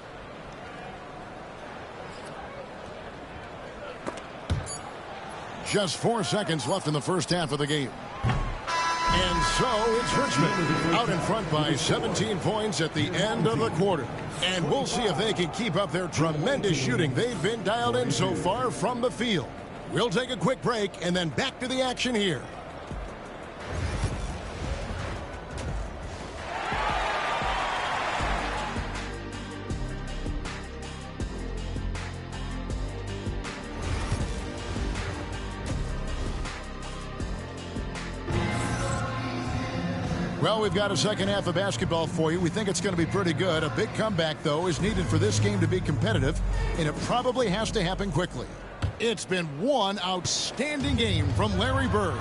Just 4 seconds left in the first half of the game. And so it's Richmond out in front by 17 points at the end of the quarter. And we'll see if they can keep up their tremendous shooting they've been dialed in so far from the field. We'll take a quick break and then back to the action here. Well, we've got a second half of basketball for you. We think it's going to be pretty good. A big comeback, though, is needed for this game to be competitive, and it probably has to happen quickly. It's been one outstanding game from Larry Bird.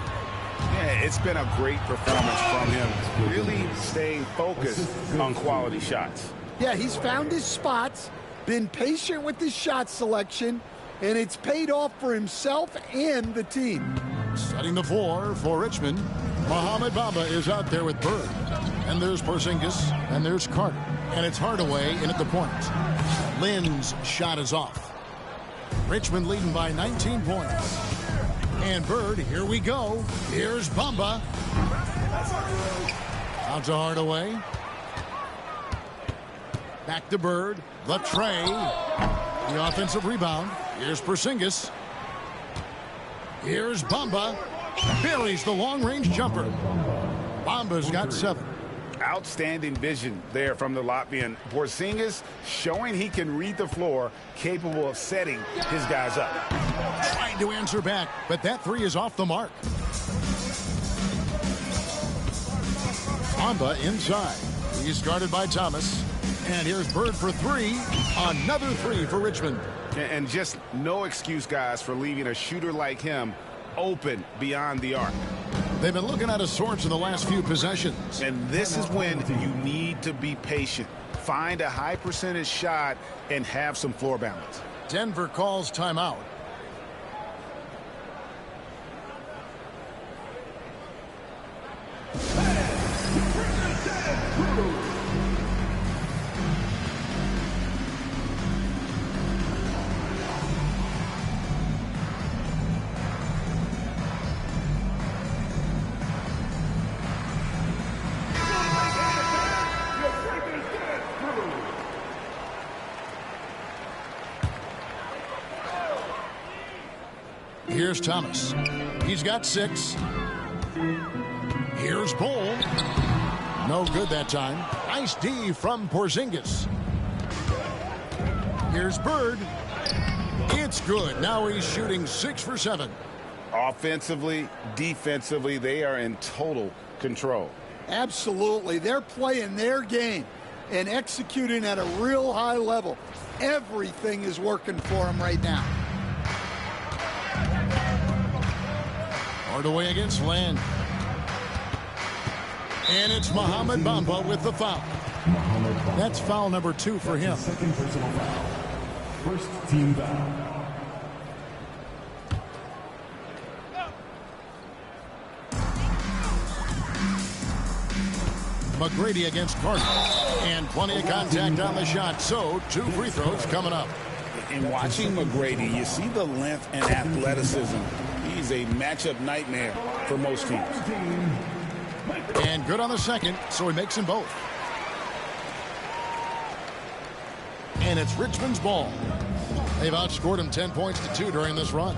Yeah, it's been a great performance from him. Really staying focused on quality shots. Yeah, he's found his spots, been patient with his shot selection, and it's paid off for himself and the team. Setting the floor for Richmond, Mohamed Bamba is out there with Bird. And there's Porzingis, and there's Carter. And it's Hardaway in at the point. Lynn's shot is off. Richmond leading by 19 points. And Bird, here we go. Here's Bamba. Out to Hardaway. Back to Bird. The tray. The offensive rebound. Here's Porzingis. Here's Bamba. Buries the long-range jumper. Bamba's got 7. Outstanding vision there from the Latvian. Porzingis showing he can read the floor, capable of setting his guys up. Trying to answer back, but that 3 is off the mark. Bamba inside. He's guarded by Thomas. And here's Bird for 3. Another 3 for Richmond. And just no excuse, guys, for leaving a shooter like him open beyond the arc. They've been looking out of sorts in the last few possessions. And this is when you need to be patient. Find a high percentage shot and have some floor balance. Denver calls timeout. Here's Thomas. He's got 6. Here's Bull. No good that time. Nice D from Porzingis. Here's Bird. It's good. Now he's shooting 6 for 7. Offensively, defensively, they are in total control. Absolutely. They're playing their game and executing at a real high level. Everything is working for them right now. Hardaway against Land. And it's Mohamed Bamba with the foul. That's foul number 2 for him. Second personal foul. First team foul. McGrady against Carter. And plenty of contact on the shot. So 2 free throws coming up. In watching McGrady, you see the length and athleticism. He's a matchup nightmare for most teams. And good on the second, so he makes them both. And it's Richmond's ball. They've outscored him 10 points to 2 during this run.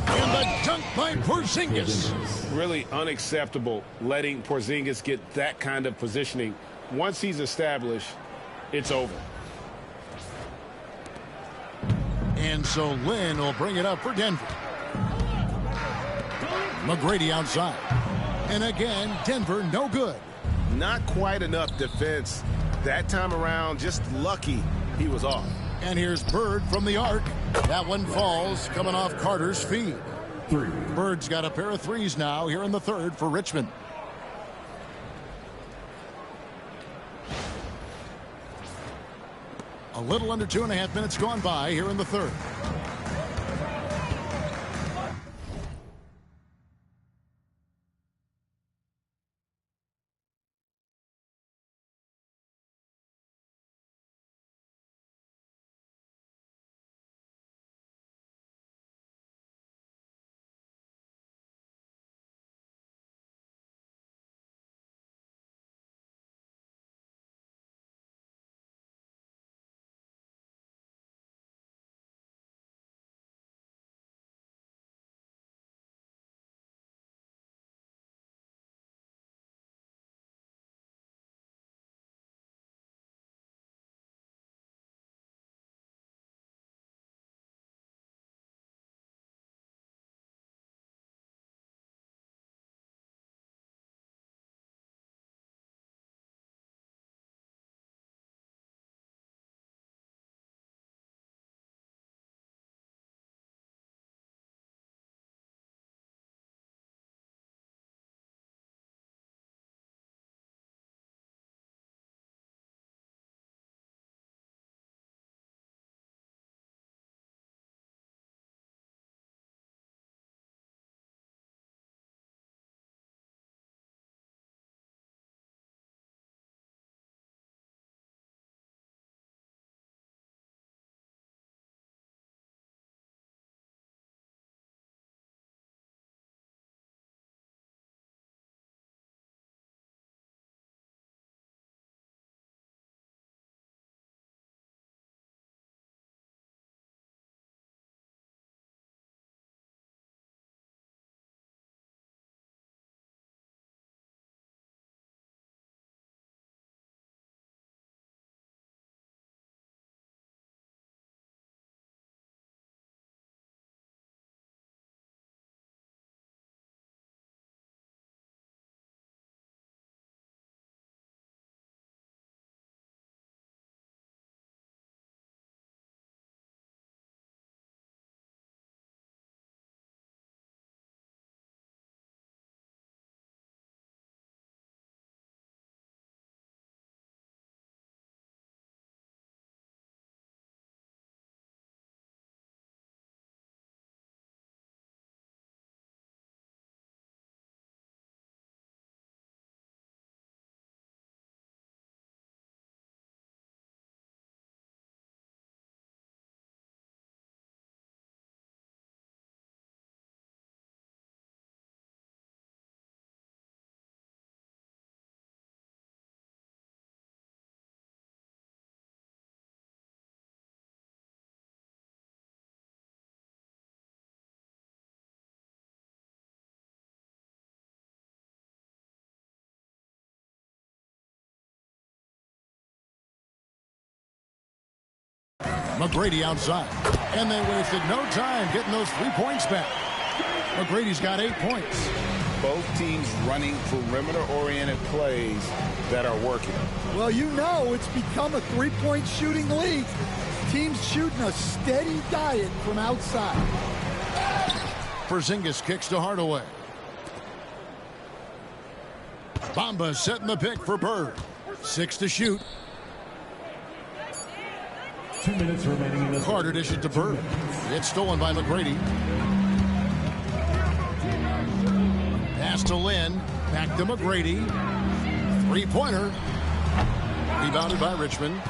And the dunk by Porzingis. Really unacceptable letting Porzingis get that kind of positioning. Once he's established, it's over. And so Lynn will bring it up for Denver. McGrady outside. And again, Denver no good. Not quite enough defense. That time around, just lucky he was off. And here's Bird from the arc. That one falls, coming off Carter's feed. 3. Bird's got a pair of 3s now here in the third for Richmond. A little under 2.5 minutes gone by here in the third. McGrady outside. And they wasted no time getting those 3 points back. McGrady's got 8 points. Both teams running perimeter-oriented plays that are working. Well, you know it's become a three-point shooting league. Teams shooting a steady diet from outside. Porzingis kicks to Hardaway. Bamba setting the pick for Bird. 6 to shoot. 2 minutes remaining in the Carter dishes it to Bird. It's stolen by McGrady. Pass to Lynn. Back to McGrady. Three-pointer. Rebounded by Richmond.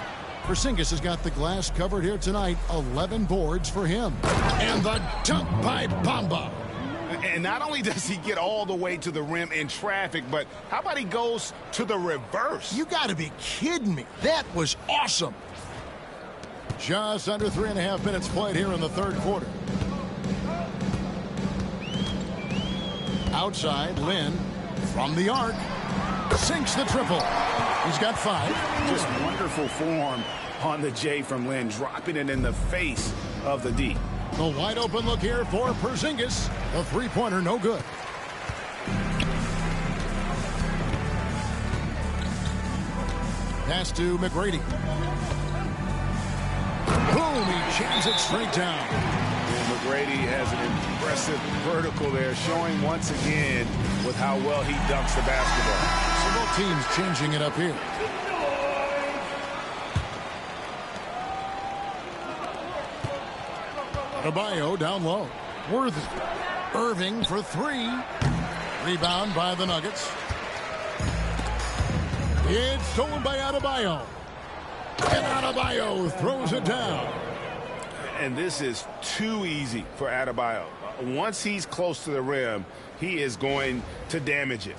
Porzingis has got the glass covered here tonight. 11 boards for him. And the dunk by Bamba. And not only does he get all the way to the rim in traffic, but how about he goes to the reverse? You got to be kidding me. That was awesome. Just under 3.5 minutes played here in the third quarter. Outside, Lynn from the arc. Sinks the triple. He's got 5. Just wonderful form on the J from Lynn, dropping it in the face of the D. The wide open look here for Porzingis. The three-pointer, no good. Pass to McGrady. Boom, he jams it straight down. And McGrady has an impressive vertical there, showing once again with how well he dunks the basketball. So both teams changing it up here. Adebayo down low. Worthy. Irving for three. Rebound by the Nuggets. It's stolen by Adebayo. And Adebayo throws it down. And this is too easy for Adebayo. Once he's close to the rim, he is going to damage it.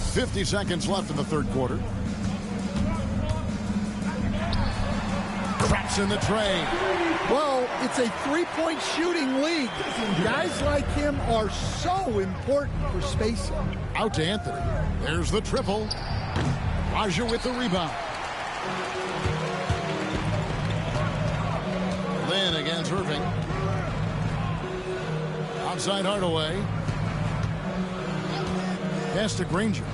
.50 seconds left in the third quarter. Craps in the tray. Well, it's a three-point shooting league. Guys like him are so important for spacing. Out to Anthony. There's the triple. Raja with the rebound. Lynn against Irving. Outside Hardaway. Pass to Granger.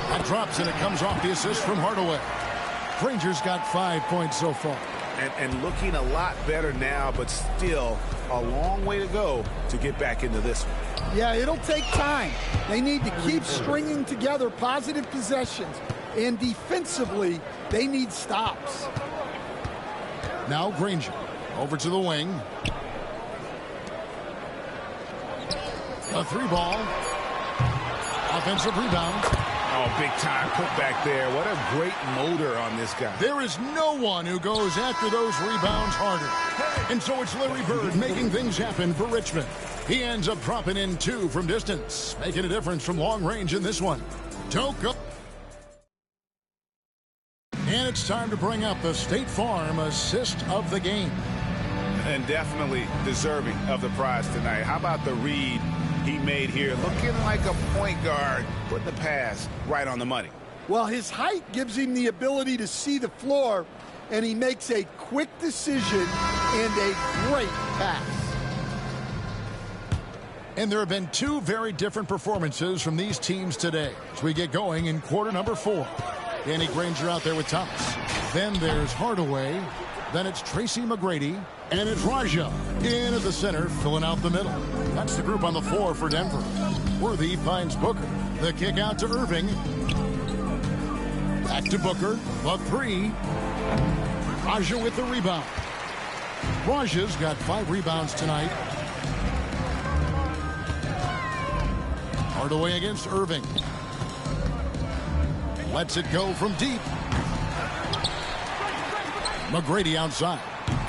That drops and it comes off the assist from Hardaway. Granger's got 5 points so far. And looking a lot better now, but still a long way to go to get back into this one. Yeah, it'll take time. They need to keep stringing together positive possessions. And defensively, they need stops. Now Granger over to the wing. A three ball. Offensive rebound. Oh, big time put back there. What a great motor on this guy. There is no one who goes after those rebounds harder. And so it's Larry Bird making things happen for Richmond. He ends up dropping in two from distance, making a difference from long range in this one. Don't go. And it's time to bring up the State Farm assist of the game. And definitely deserving of the prize tonight. How about the read he made here? Looking like a point guard, putting the pass right on the money. Well, his height gives him the ability to see the floor, and he makes a quick decision and a great pass. And there have been two very different performances from these teams today as we get going in quarter number 4. Danny Granger out there with Thomas. Then there's Hardaway. Then it's Tracy McGrady. And it's Raja in at the center, filling out the middle. That's the group on the floor for Denver. Worthy finds Booker. The kick out to Irving. Back to Booker. The three. Raja with the rebound. Raja's got 5 rebounds tonight. Hardaway against Irving. Lets it go from deep. McGrady outside.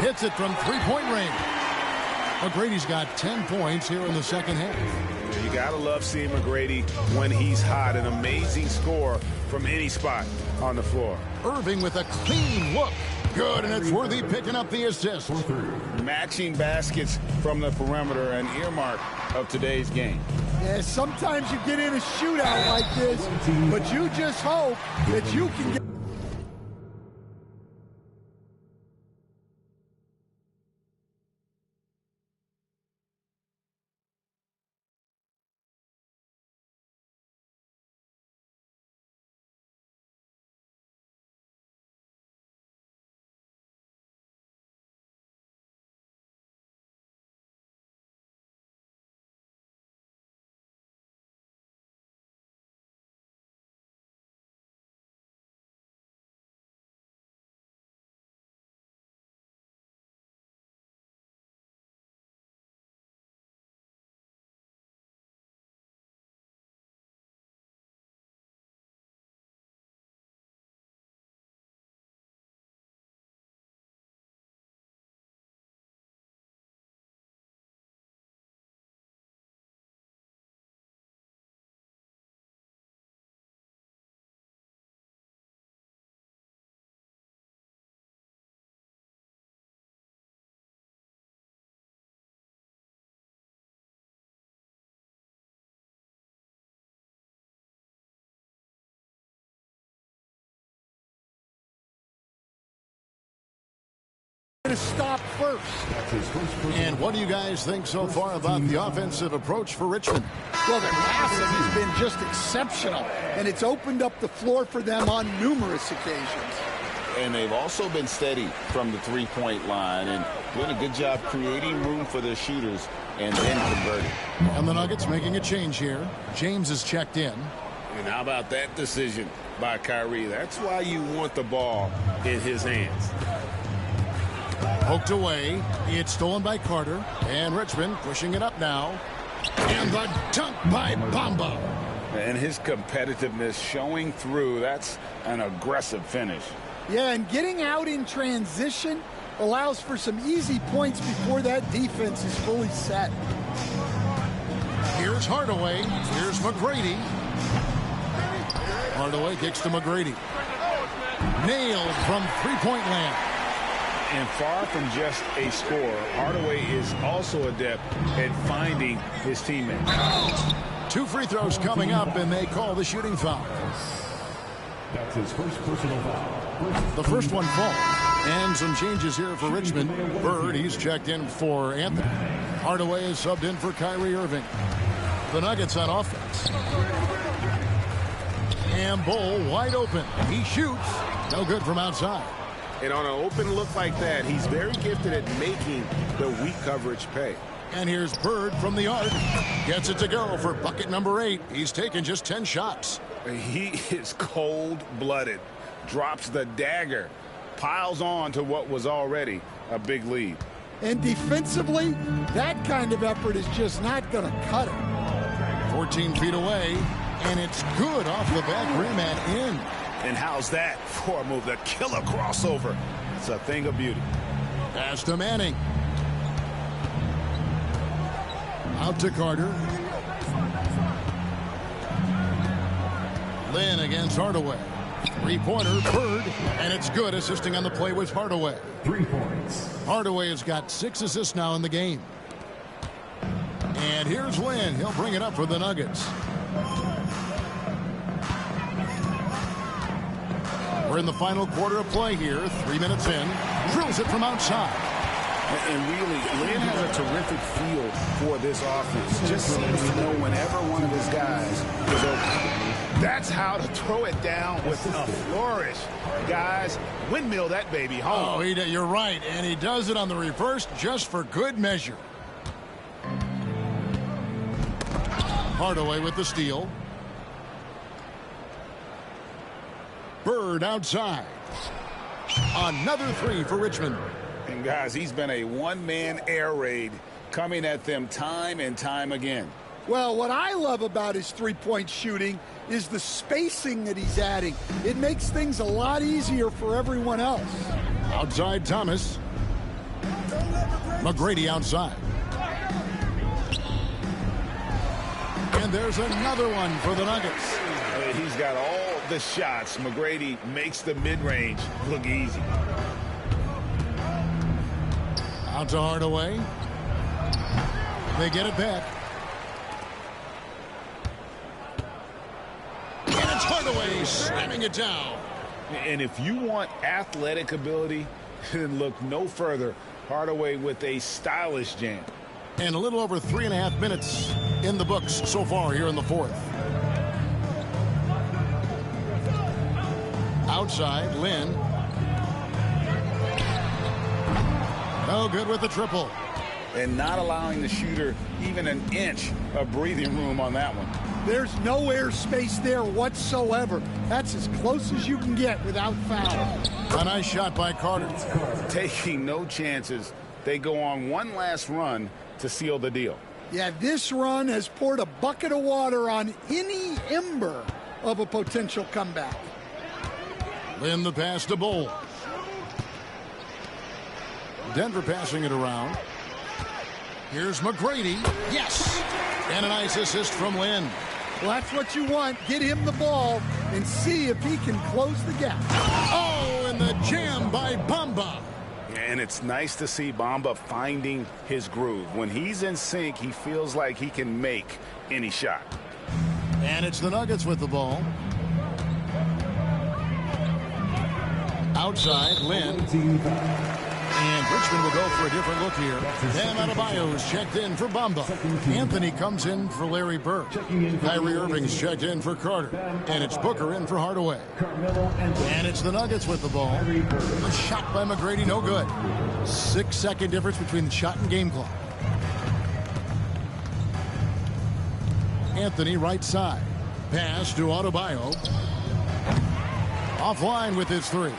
Hits it from three-point range. McGrady's got 10 points here in the second half. You got to love seeing McGrady when he's hot. An amazing score from any spot on the floor. Irving with a clean look. Good, and it's Worthy picking up the assist. Matching baskets from the perimeter, an earmark of today's game. Yeah, sometimes you get in a shootout like this, but you just hope that you can get to stop first. And what do you guys think so far about the offensive approach for Richmond? Well, their passing has been just exceptional, and it's opened up the floor for them on numerous occasions. And they've also been steady from the three-point line and doing a good job creating room for their shooters and then converting. And the Nuggets making a change here. James is checked in. And how about that decision by Kyrie? That's why you want the ball in his hands. Poked away. It's stolen by Carter. And Richmond pushing it up now. And the dunk by Bamba. And his competitiveness showing through. That's an aggressive finish. Yeah, and getting out in transition allows for some easy points before that defense is fully set. Here's Hardaway. Here's McGrady. Hardaway kicks to McGrady. Nailed from three-point land. And far from just a scorer, Hardaway is also adept at finding his teammates. 2 free throws coming up, and they call the shooting foul. That's his first personal foul. The first one falls. And some changes here for Richmond. Bird, he's checked in for Anthony. Hardaway is subbed in for Kyrie Irving. The Nuggets on offense. And Bull wide open. He shoots. No good from outside. And on an open look like that, he's very gifted at making the weak coverage pay. And here's Bird from the arc. Gets it to go for bucket number 8. He's taken just 10 shots. He is cold-blooded. Drops the dagger. Piles on to what was already a big lead. And defensively, that kind of effort is just not going to cut it. 14 feet away, and it's good off the back rim and in. And how's that for a move? The killer crossover. It's a thing of beauty. Pass to Manning. Out to Carter. Lynn against Hardaway. Three-pointer, Bird, and it's good. Assisting on the play was Hardaway. 3 points. Hardaway has got 6 assists now in the game. And here's Lynn. He'll bring it up for the Nuggets. We're in the final quarter of play here. 3 minutes in. Drills it from outside. And really, Lynn has a terrific feel for this offense. Just seems to know whenever one of his guys is open. That's how to throw it down with a flourish. Guys, windmill that baby home. Oh, you're right. And he does it on the reverse just for good measure. Hardaway with the steal. Bird outside. Another 3 for Richmond. And guys, he's been a one-man air raid coming at them time and time again. Well, what I love about his three-point shooting is the spacing that he's adding. It makes things a lot easier for everyone else. Outside Thomas. McGrady outside. And there's another one for the Nuggets. He's got all the shots. McGrady makes the mid-range look easy. Out to Hardaway. They get it back. And it's Hardaway slamming it down. And if you want athletic ability, then look no further. Hardaway with a stylish jam. And a little over 3.5 minutes in the books so far here in the fourth. Outside, Lynn. No good with the triple. And not allowing the shooter even an inch of breathing room on that one. There's no air space there whatsoever. That's as close as you can get without foul. A nice shot by Carter. Taking no chances. They go on one last run to seal the deal. Yeah, this run has poured a bucket of water on any ember of a potential comeback. Lynn the pass to Bull. Denver passing it around. Here's McGrady. Yes! And a nice assist from Lynn. Well, that's what you want. Get him the ball and see if he can close the gap. Oh, and the jam by Bamba. And it's nice to see Bamba finding his groove. When he's in sync, he feels like he can make any shot. And it's the Nuggets with the ball. Outside, Lynn. And Richmond will go for a different look here. Bam Adebayo is checked in for Bamba. Anthony comes in for Larry Bird. Kyrie Irving's checked in for Carter. And it's Booker in for Hardaway. And it's the Nuggets with the ball. A shot by McGrady, no good. 6-second difference between the shot and game clock. Anthony right side. Pass to Adebayo. Offline with his three.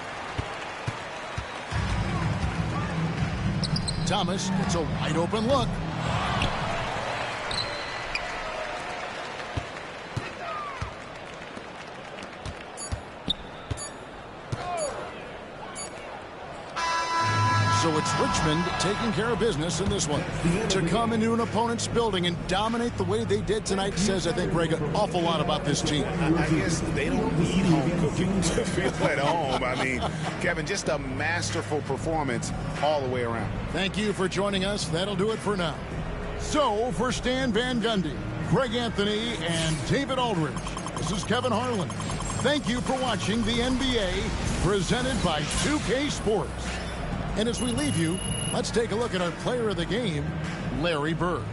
Thomas gets a wide open look. So it's Richmond taking care of business in this one. To come into an opponent's building and dominate the way they did tonight says, I think, Greg, an awful lot about this team. I guess they don't need home cooking to feel at home. I mean, Kevin, just a masterful performance all the way around. Thank you for joining us. That'll do it for now. So, for Stan Van Gundy, Greg Anthony, and David Aldridge, this is Kevin Harlan. Thank you for watching the NBA presented by 2K Sports. And as we leave you, let's take a look at our player of the game, Larry Bird.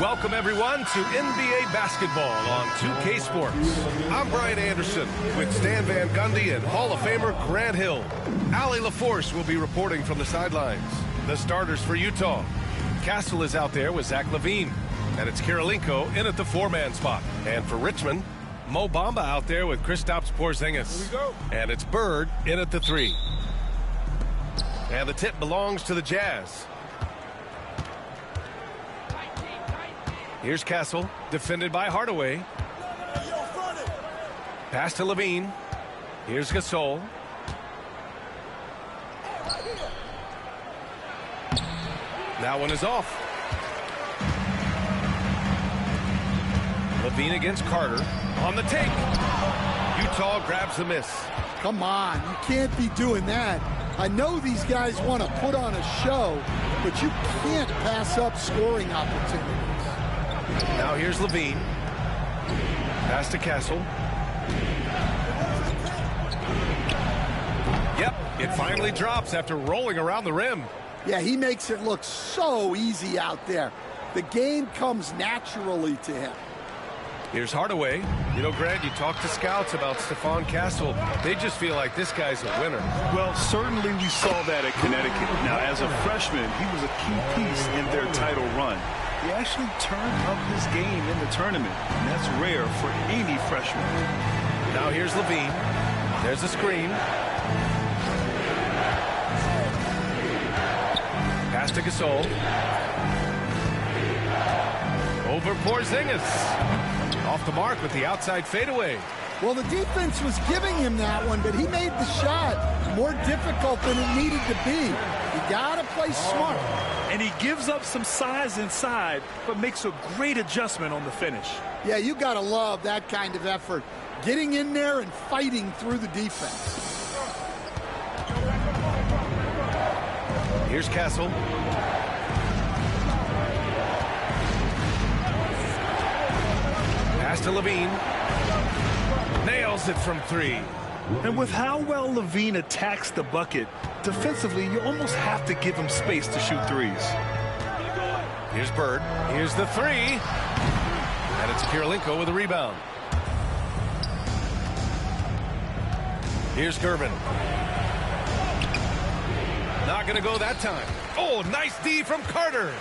Welcome, everyone, to NBA basketball on 2K Sports. I'm Brian Anderson with Stan Van Gundy and Hall of Famer Grant Hill. Allie LaForce will be reporting from the sidelines. The starters for Utah. Castle is out there with Zach LaVine. And it's Kirilenko in at the 4-man spot. And for Richmond, Mo Bamba out there with Kristaps Porzingis. And it's Bird in at the 3. And the tip belongs to the Jazz. Here's Castle, defended by Hardaway. Pass to LaVine. Here's Gasol. That one is off. LaVine against Carter. On the take. Utah grabs the miss. Come on, you can't be doing that. I know these guys want to put on a show, but you can't pass up scoring opportunities. Now here's LaVine. Pass to Castle. Yep, it finally drops after rolling around the rim. Yeah, he makes it look so easy out there. The game comes naturally to him. Here's Hardaway. You know, Grant, you talk to scouts about Stephon Castle. They just feel like this guy's a winner. Well, certainly we saw that at Connecticut. Now, as a freshman, he was a key piece in their title run. He actually turned up his game in the tournament, and that's rare for any freshman. Now here's LaVine. There's the screen. Pass to Gasol. Over Porzingis. Off the mark with the outside fadeaway. Well, the defense was giving him that one, but he made the shot more difficult than it needed to be. You got to play smart. And he gives up some size inside, but makes a great adjustment on the finish. Yeah, you got to love that kind of effort. Getting in there and fighting through the defense. Here's Castle. Pass to LaVine. Nails it from 3. And with how well LaVine attacks the bucket, defensively, you almost have to give him space to shoot threes. Here's Bird. Here's the 3. And it's Kirilenko with a rebound. Here's Gervin. Not going to go that time. Oh, nice D from Carter.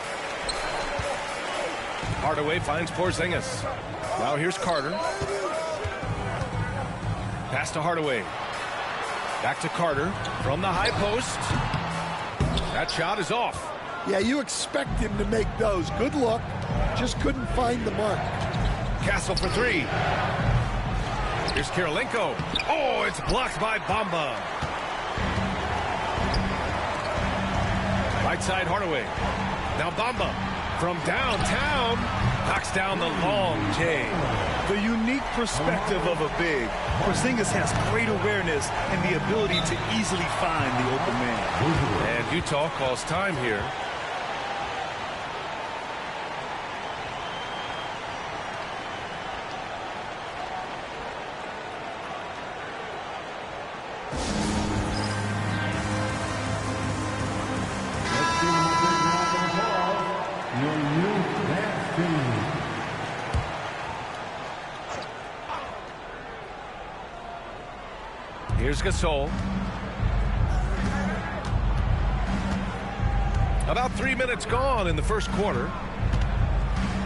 Hardaway finds Porzingis. Now here's Carter. Pass to Hardaway. Back to Carter from the high post. That shot is off. Yeah, you expect him to make those. Good look. Just couldn't find the mark. Castle for 3. Here's Kirilenko. Oh, it's blocked by Bamba. Right side Hardaway. Now Bamba from downtown. Knocks down the long J. The unique perspective of a big. Porzingis has great awareness and the ability to easily find the open man. And Utah calls time here. Here's Gasol. About 3 minutes gone in the first quarter.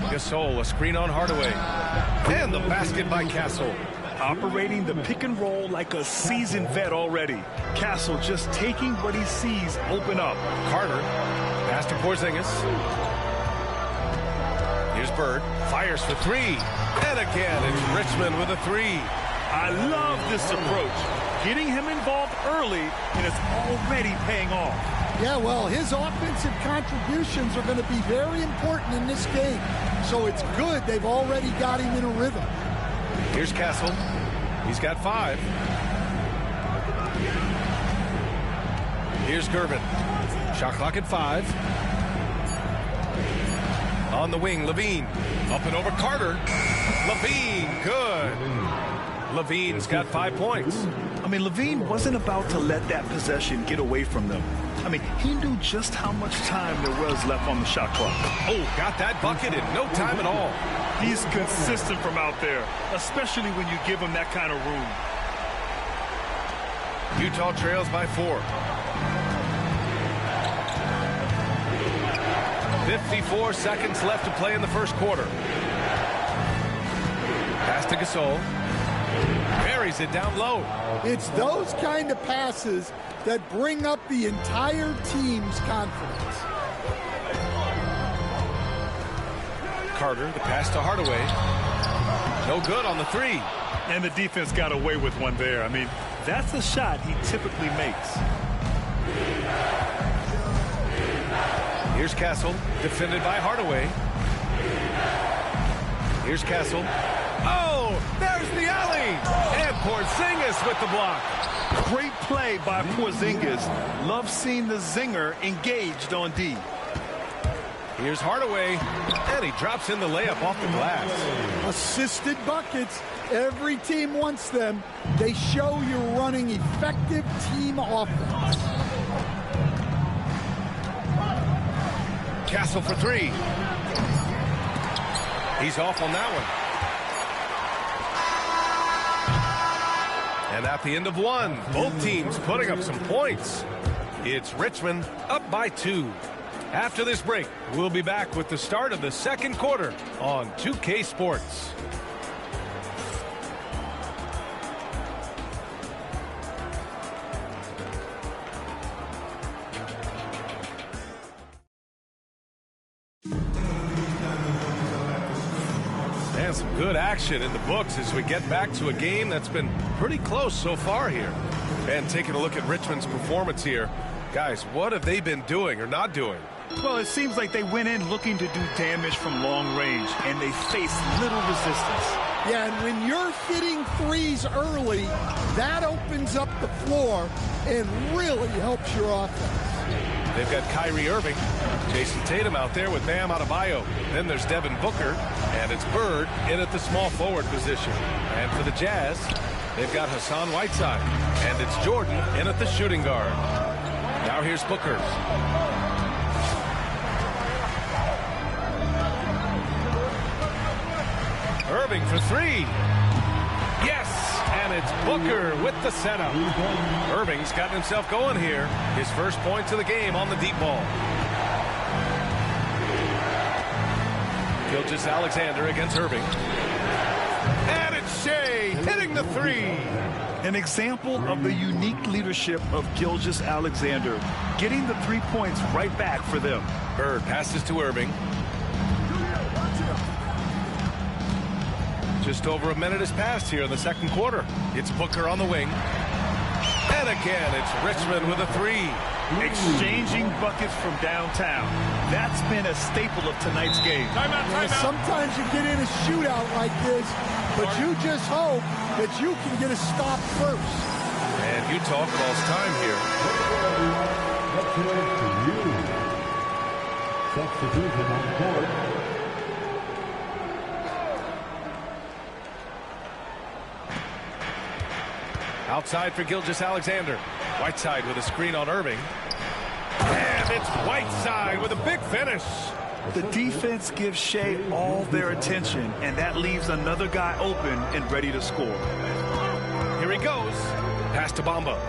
Gasol, a screen on Hardaway. And the basket by Castle. Operating the pick and roll like a seasoned vet already. Castle just taking what he sees open up. Carter, pass to Porzingis. Here's Bird, fires for 3. And again, it's Richmond with a 3. I love this approach. Getting him involved early, and it's already paying off. Yeah, well, his offensive contributions are going to be very important in this game. So it's good they've already got him in a rhythm. Here's Castle. He's got 5. Here's Gervin. Shot clock at 5. On the wing, LaVine. Up and over Carter. LaVine, good. Levine's got 5 points. I mean, Levine wasn't about to let that possession get away from them. I mean, he knew just how much time there was left on the shot clock. Oh, got that bucket in no time at all. He's consistent from out there, especially when you give him that kind of room. Utah trails by 4. 54 seconds left to play in the first quarter. Pass to Gasol. Buries it down low. It's those kind of passes that bring up the entire team's confidence. Carter, the pass to Hardaway. No good on the 3. And the defense got away with one there. I mean, that's a shot he typically makes. Here's Castle, defended by Hardaway. Here's Castle. Oh, there's the alley. And Porzingis with the block. Great play by Porzingis. Love seeing the zinger engaged on D. Here's Hardaway, and he drops in the layup off the glass. Assisted buckets. Every team wants them. They show you're running effective team offense. Castle for 3. He's off on that one. And at the end of 1, both teams putting up some points. It's Richmond up by 2. After this break, we'll be back with the start of the second quarter on 2K Sports. And some good action in the books as we get back to a game that's been pretty close so far here. And taking a look at Richmond's performance here. Guys, what have they been doing or not doing? Well, it seems like they went in looking to do damage from long range, and they faced little resistance. Yeah, and when you're hitting threes early, that opens up the floor and really helps your offense. They've got Kyrie Irving, Jason Tatum out there with Bam Adebayo. Then there's Devin Booker, and it's Bird in at the small forward position. And for the Jazz, they've got Hassan Whiteside, and it's Jordan in at the shooting guard. Now here's Booker. Irving for 3. Yes, and it's Booker with the setup. Irving's gotten himself going here. His first points of the game on the deep ball. Gilgeous-Alexander against Irving. And it's Shea hitting the 3. An example of the unique leadership of Gilgeous-Alexander, getting the 3 points right back for them. Bird passes to Irving. Just over a minute has passed here in the second quarter. It's Booker on the wing. And again, it's Richmond with a 3. Exchanging buckets from downtown. That's been a staple of tonight's game. Timeout. Sometimes you get in a shootout like this, but you just hope that you can get a stop first. And Utah calls time here. Substitution on the court. Outside for Gilgeous-Alexander. Whiteside with a screen on Irving. And it's Whiteside with a big finish. The defense gives Shea all their attention, and that leaves another guy open and ready to score. Here he goes. Pass to Bamba.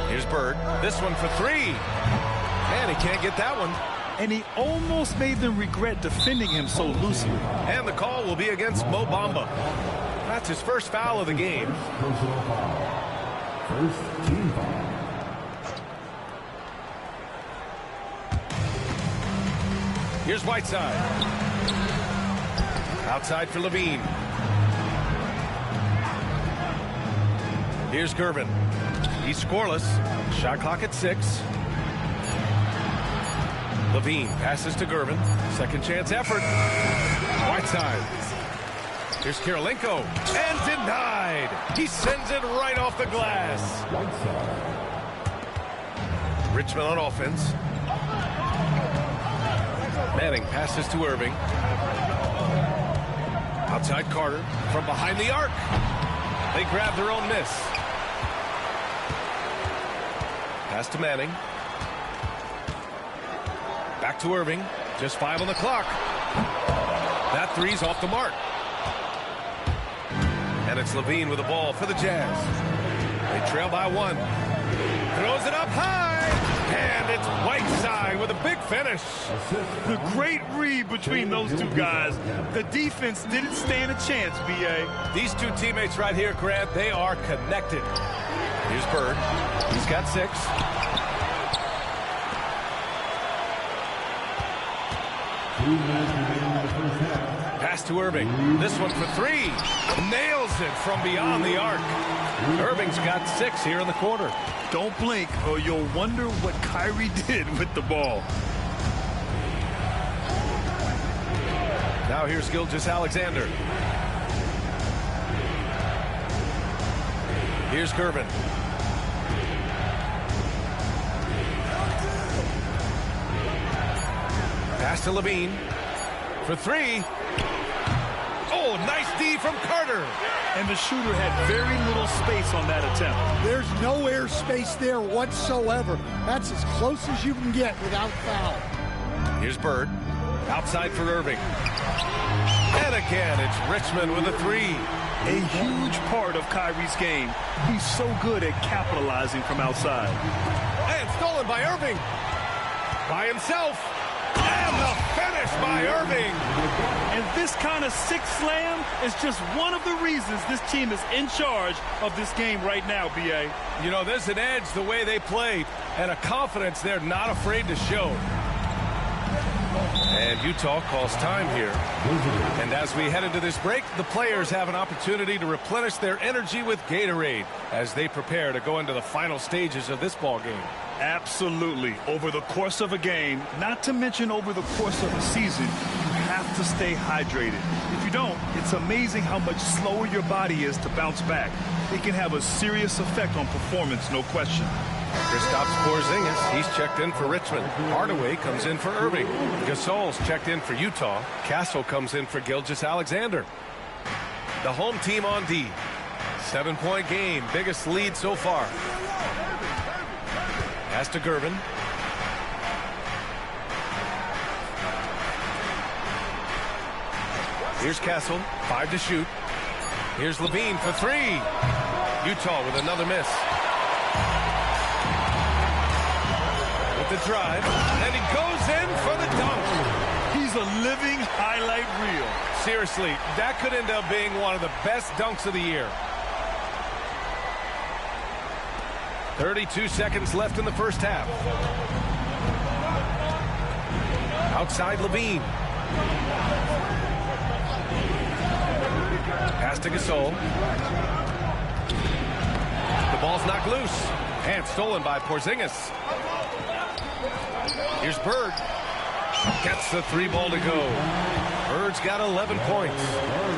Here's Bird. This one for 3. And he can't get that one. And he almost made them regret defending him so loosely. And the call will be against Mo Bamba. That's his first foul of the game. Personal foul. First team foul. Here's Whiteside. Outside for Levine. Here's Gervin. He's scoreless. Shot clock at 6. Levine passes to Gervin. Second chance effort. Whiteside. Here's Kirilenko. And denied. He sends it right off the glass. Richmond on offense. Manning passes to Irving. Outside Carter from behind the arc. They grab their own miss. Pass to Manning. Back to Irving. Just 5 on the clock. That three's off the mark. And it's Levine with the ball for the Jazz. They trail by 1. Throws it up high. And it's Whiteside with a big finish. The great read between those two guys. The defense didn't stand a chance, B.A. These two teammates right here, Grant, they are connected. Here's Bird. He's got 6. Pass to Irving. This one for 3. Nails it from beyond the arc. Irving's got 6 here in the quarter. Don't blink or you'll wonder what Kyrie did with the ball. Now here's Gilgeous-Alexander. Here's Gervin. Pass to Levine for 3. Oh, nice D from Carter. And the shooter had very little space on that attempt. There's no air space there whatsoever. That's as close as you can get without foul. Here's Bird. Outside for Irving. And again, it's Richmond with a 3. A huge part of Kyrie's game. He's so good at capitalizing from outside. And stolen by Irving. By himself. And the finish by Irving. And this kind of sixth slam is just one of the reasons this team is in charge of this game right now, B.A. You know, there's an edge the way they played and a confidence they're not afraid to show. And Utah calls time here. And as we head into this break, the players have an opportunity to replenish their energy with Gatorade as they prepare to go into the final stages of this ball game. Absolutely. Over the course of a game, not to mention over the course of a season, you have to stay hydrated. If you don't, it's amazing how much slower your body is to bounce back. It can have a serious effect on performance, no question. Kristaps Porzingis, he's checked in for Richmond. Hardaway comes in for Irving. Gasol's checked in for Utah. Castle comes in for Gilgeous-Alexander. The home team on D. 7-point game, biggest lead so far. Pass to Gervin. Here's Castle, 5 to shoot. Here's Levine for 3. Utah with another miss. The drive, and he goes in for the dunk. He's a living highlight reel. Seriously, that could end up being one of the best dunks of the year. 32 seconds left in the first half. Outside Levine. Pass to Gasol. The ball's knocked loose. And stolen by Porzingis. Here's Bird. Gets the 3 ball to go. Bird's got 11 points.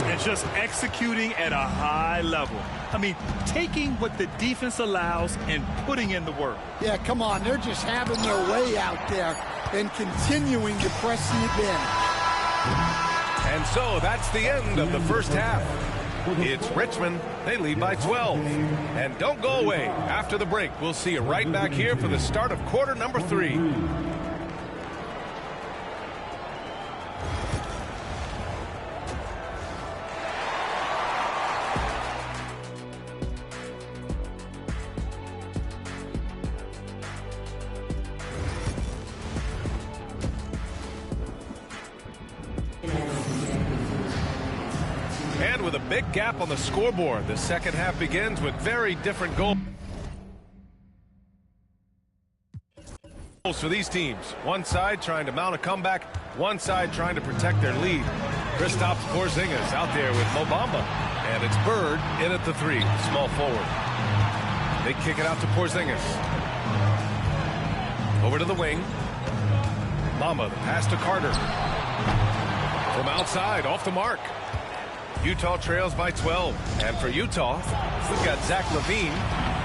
And just executing at a high level. I mean, taking what the defense allows and putting in the work. Yeah, come on. They're just having their way out there and continuing to press the advantage. And so that's the end of the first half. It's Richmond. They lead by 12. And don't go away. After the break, we'll see you right back here for the start of quarter number 3. And with a big gap on the scoreboard, the second half begins with very different goals for these teams. One side trying to mount a comeback, one side trying to protect their lead. Kristaps Porzingis out there with Mo Bamba. And it's Bird in at the 3, small forward. They kick it out to Porzingis. Over to the wing. Bamba, the pass to Carter. From outside, off the mark. Utah trails by 12. And for Utah, we've got Zach LaVine.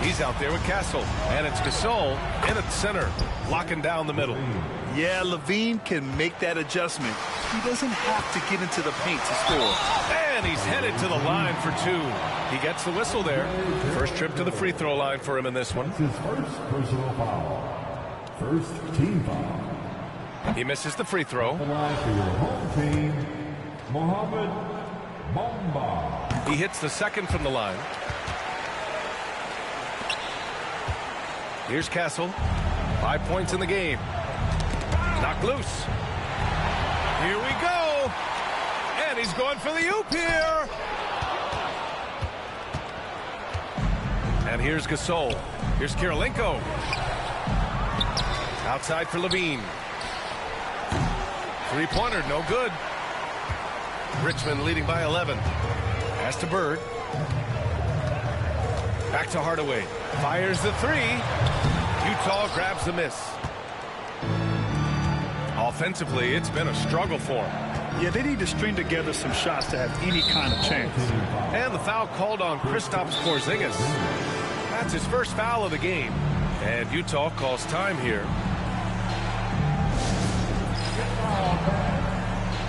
He's out there with Castle. And it's Gasol in at center, locking down the middle. Yeah, Levine can make that adjustment. He doesn't have to get into the paint to score. And he's headed to the line for two. He gets the whistle there. First trip to the free throw line for him in this one. His first personal foul. First team foul. He misses the free throw. The line for your home team, Mohamed Bamba. He hits the second from the line. Here's Castle. 5 points in the game. Knocked loose. Here we go. And he's going for the oop here. And here's Gasol. Here's Kirilenko. Outside for Levine. Three-pointer, no good. Richmond leading by 11. Pass to Bird. Back to Hardaway. Fires the three. Utah grabs the miss. Offensively, it's been a struggle for him. Yeah, they need to string together some shots to have any kind of chance. And the foul called on Kristaps Porzingis. That's his first foul of the game. And Utah calls time here.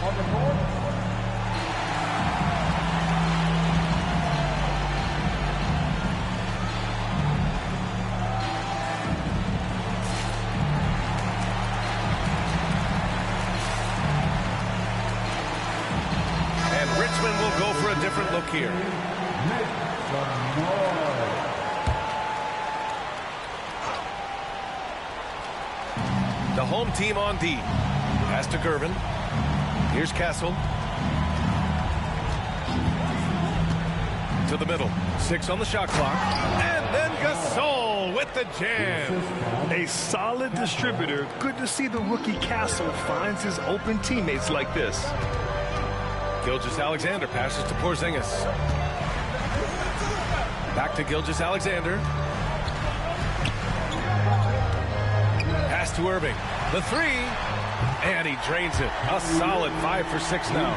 On the court. And Richmond will go for a different look here. The home team on D. Pass to Gervin. Here's Castle. To the middle. 6 on the shot clock. And then Gasol with the jam. A solid distributor. Good to see the rookie Castle finds his open teammates like this. Gilgeous-Alexander passes to Porzingis. Back to Gilgeous-Alexander. Pass to Irving. The three. And he drains it. A solid 5 for 6 now.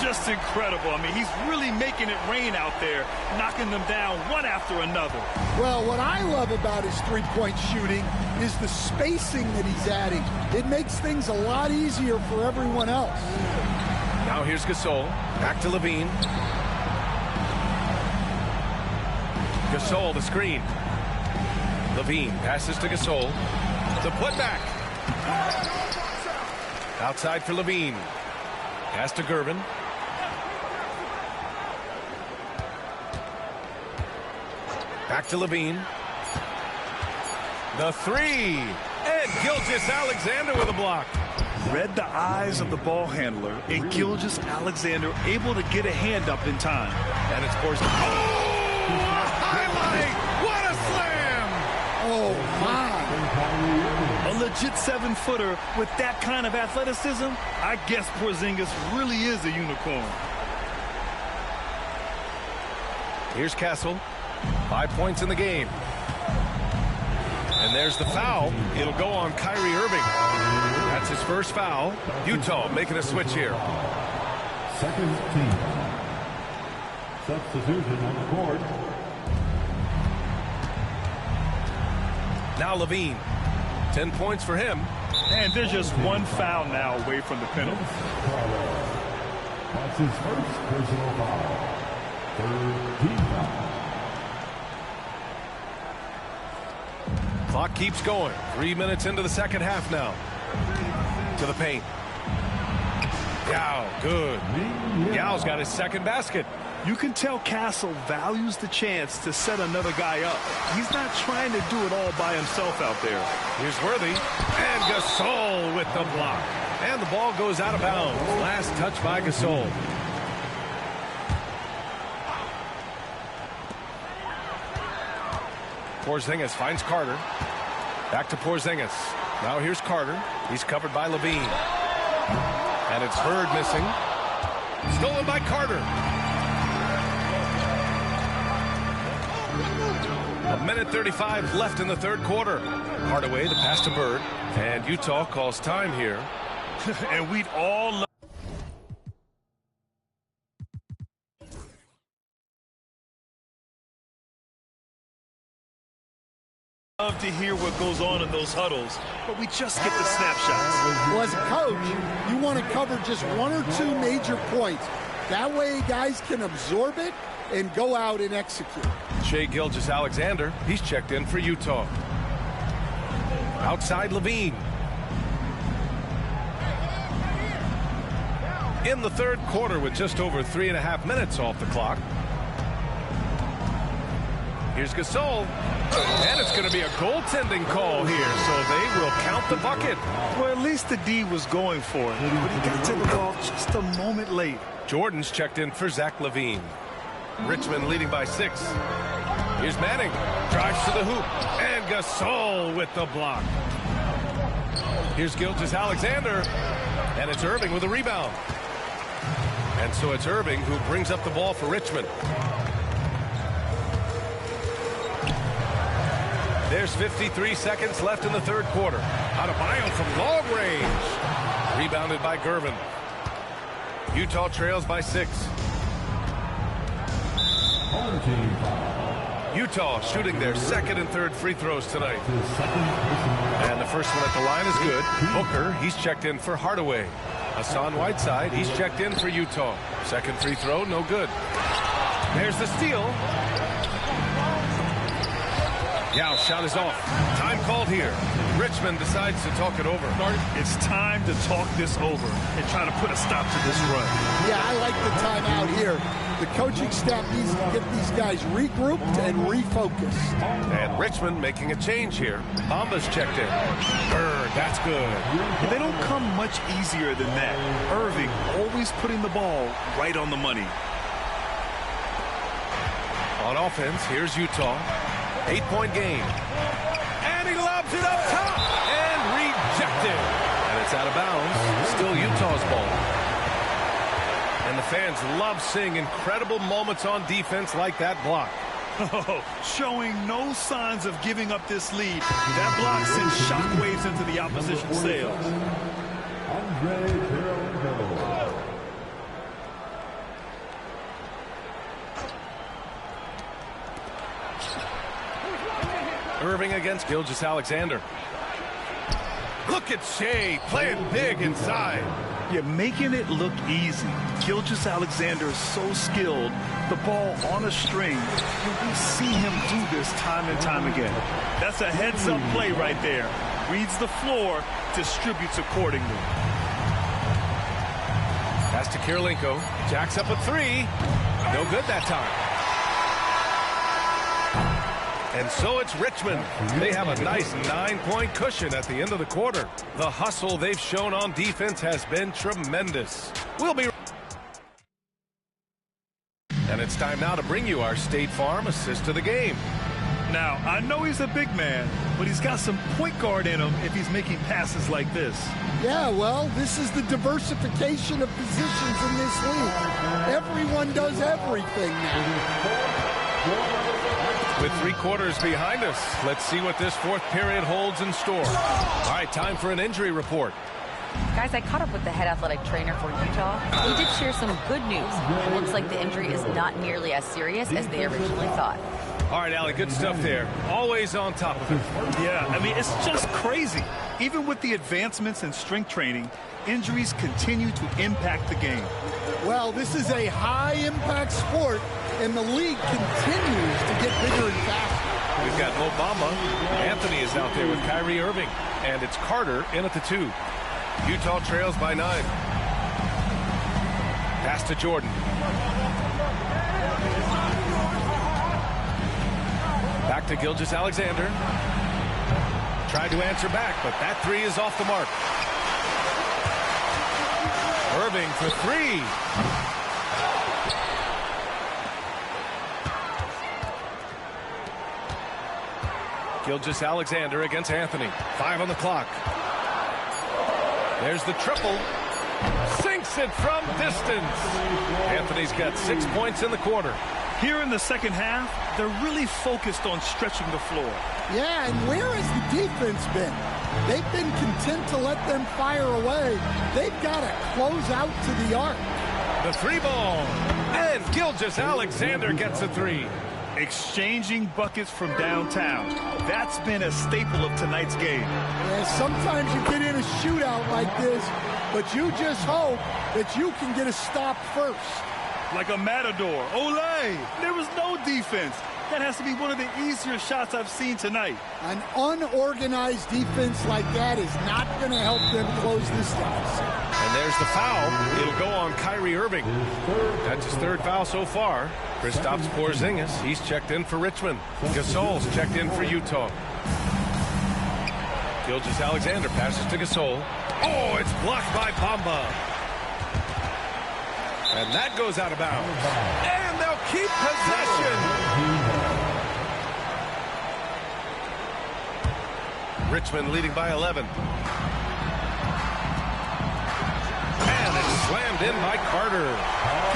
Just incredible. I mean, he's really making it rain out there, knocking them down one after another. Well, what I love about his three-point shooting is the spacing that he's adding. It makes things a lot easier for everyone else. Now here's Gasol. Back to Levine. Gasol, the screen. Levine passes to Gasol. The putback. Outside for Levine. Pass to Gervin. Back to Levine. The three. And Gilgeous-Alexander with a block. Read the eyes of the ball handler, and Gilgeous-Alexander able to get a hand up in time. And it's Porzingis. Oh! Highlight! What a slam! Oh, my. A legit 7-footer with that kind of athleticism, I guess Porzingis really is a unicorn. Here's Castle. 5 points in the game. And there's the foul. It'll go on Kyrie Irving. That's his first foul. Utah making a switch here. Second team. Substitution on the court. Now Levine. 10 points for him. And there's just one foul now away from the penalty. That's his first personal foul. Third team foul. Clock keeps going. 3 minutes into the second half now. To the paint. Yao, good. Yao's got his second basket. You can tell Castle values the chance to set another guy up. He's not trying to do it all by himself out there. Here's Worthy. And Gasol with the block. And the ball goes out of bounds. Last touch by Gasol. Porzingis finds Carter. Back to Porzingis. Now here's Carter. He's covered by Levine. And it's Bird missing. Stolen by Carter. A minute 35 left in the third quarter. Hardaway, the pass to Bird. And Utah calls time here. And we'd all love love to hear what goes on in those huddles, but we just get the snapshots. Well, as a coach, you want to cover just one or two major points. That way guys can absorb it and go out and execute. Shai Gilgeous-Alexander, he's checked in for Utah. Outside Levine. In the third quarter with just over 3.5 minutes off the clock. Here's Gasol. And it's going to be a goaltending call here, so they will count the bucket. Well, at least the D was going for it, but he got to the ball just a moment late. Jordan's checked in for Zach LaVine. Richmond leading by 6. Here's Manning. Drives to the hoop. And Gasol with the block. Here's Gilgeous-Alexander. And it's Irving with a rebound. And so it's Irving who brings up the ball for Richmond. There's 53 seconds left in the third quarter. Adebayo from long range. Rebounded by Gervin. Utah trails by 6. Utah shooting their second and third free throws tonight. And the first one at the line is good. Booker, he's checked in for Hardaway. Hassan Whiteside, he's checked in for Utah. Second free throw, no good. There's the steal. Yao shot is off. Time called here. Richmond decides to talk it over. It's time to talk this over and try to put a stop to this run. Yeah, I like the timeout here. The coaching staff needs to get these guys regrouped and refocused. And Richmond making a change here. Bamba's checked in. Bird, that's good. They don't come much easier than that. Irving always putting the ball right on the money. On offense, here's Utah. 8-point game. And he lobs it up top. And rejected. And it's out of bounds. Still Utah's ball. And the fans love seeing incredible moments on defense like that block. Oh, showing no signs of giving up this lead. That block sends shockwaves into the opposition sails. Irving against Gilgeous-Alexander. Look at Shai playing big inside. Yeah, making it look easy. Gilgeous-Alexander is so skilled. The ball on a string. We see him do this time and time again. That's a heads-up play right there. Reads the floor, distributes accordingly. Pass to Kirilenko. Jacks up a 3. No good that time. And so it's Richmond. They have a nice 9-point cushion at the end of the quarter. The hustle they've shown on defense has been tremendous. We'll be... And it's time now to bring you our State Farm assist to the game. Now, I know he's a big man, but he's got some point guard in him if he's making passes like this. Yeah, well, this is the diversification of positions in this league. Everyone does everything now. With 3 quarters behind us, let's see what this fourth period holds in store. All right, time for an injury report. Guys, I caught up with the head athletic trainer for Utah. He did share some good news. It looks like the injury is not nearly as serious as they originally thought. All right, Allie, good stuff there. Always on top of it. Yeah, I mean, it's just crazy. Even with the advancements in strength training, injuries continue to impact the game. Well, this is a high-impact sport, and the league continues to get bigger and faster. We've got Mo Bamba. Anthony is out there with Kyrie Irving. And it's Carter in at the 2. Utah trails by 9. Pass to Jordan. Back to Gilgeous-Alexander. Tried to answer back, but that 3 is off the mark. Irving for 3. Gilgeous-Alexander against Anthony. 5 on the clock. There's the triple. Sinks it from distance. Anthony's got 6 points in the quarter. Here in the second half, they're really focused on stretching the floor. Yeah, and where has the defense been? They've been content to let them fire away. They've got to close out to the arc. The 3 ball. And Gilgeous-Alexander gets a 3. A exchanging buckets from downtown. That's been a staple of tonight's game. Yeah, sometimes you get in a shootout like this, but you just hope that you can get a stop first. Like a matador. Olay! There was no defense. That has to be one of the easier shots I've seen tonight. An unorganized defense like that is not going to help them close this deficit. And there's the foul. It'll go on Kyrie Irving. That's his third foul so far. Kristaps Porzingis, he's checked in for Richmond. Gasol's checked in for Utah. Gilgeous-Alexander passes to Gasol. Oh, it's blocked by Bamba. And that goes out of bounds. And they'll keep possession. Richmond leading by 11. And it's slammed in by Carter.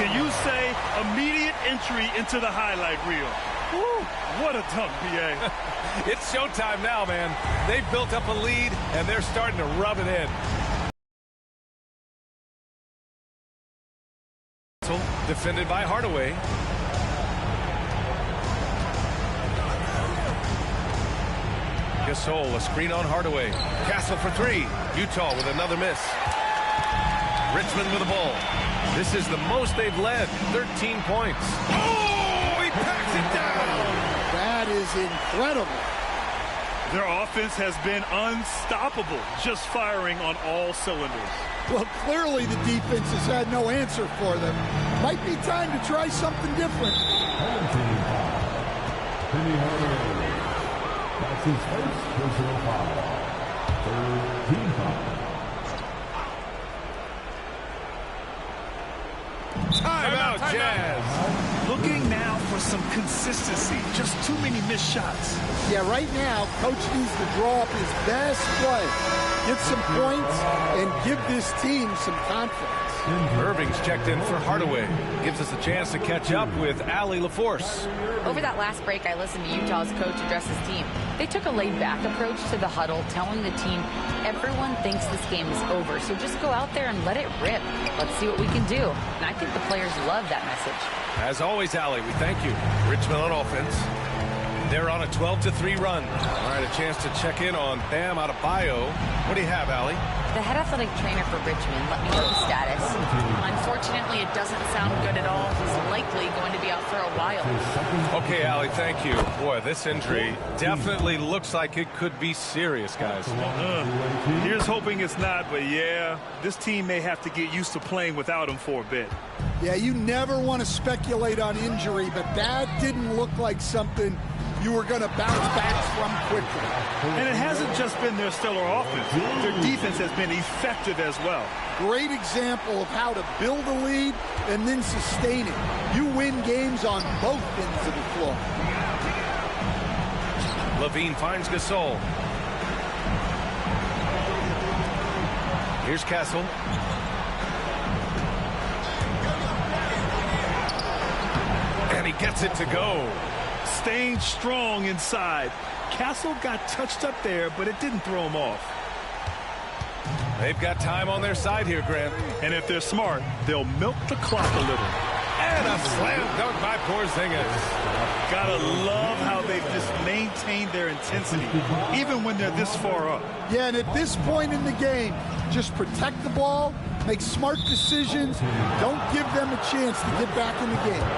Can you say immediate entry into the highlight reel? Woo, what a dunk, B.A. It's showtime now, man. They've built up a lead, and they're starting to rub it in. Defended by Hardaway. Gasol, a screen on Hardaway. Castle for three. Utah with another miss. Richmond with the ball. This is the most they've led, 13 points. Oh, he packs it down. That is incredible. Their offense has been unstoppable, just firing on all cylinders. Well, clearly the defense has had no answer for them. Might be time to try something different. That's his first personal foul. Third team foul. Timeout, Jazz. Looking now for some consistency. Just too many missed shots. Yeah, right now, Coach needs to draw up his best play, get some points, and give this team some confidence. Irving's checked in for Hardaway. Gives us a chance to catch up with Allie LaForce. Over that last break, I listened to Utah's coach address his team. They took a laid-back approach to the huddle, telling the team, everyone thinks this game is over, so just go out there and let it rip. Let's see what we can do. And I think the players love that message. As always, Allie, we thank you. Richmond on offense. They're on a 12-3 run. All right, a chance to check in on Bam Adebayo. What do you have, Allie? The head athletic trainer for Richmond let me know the status. Unfortunately, it doesn't sound good at all. He's likely going to be out for a while. Okay, Allie, thank you. Boy, this injury definitely looks like it could be serious, guys. Here's hoping it's not, but yeah, this team may have to get used to playing without him for a bit. Yeah, you never want to speculate on injury, but that didn't look like something you were going to bounce back from quickly. And it hasn't just been their stellar offense. Their defense has been effective as well. Great example of how to build a lead and then sustain it. You win games on both ends of the floor. Levine finds Gasol. Here's Castle. And he gets it to go. Staying strong inside. Castle got touched up there, but it didn't throw him off. They've got time on their side here, Grant. And if they're smart, they'll milk the clock a little. And a slam dunk by Porzingis. Gotta love how they've just maintained their intensity, even when they're this far up. Yeah, and at this point in the game, just protect the ball, make smart decisions, don't give them a chance to get back in the game.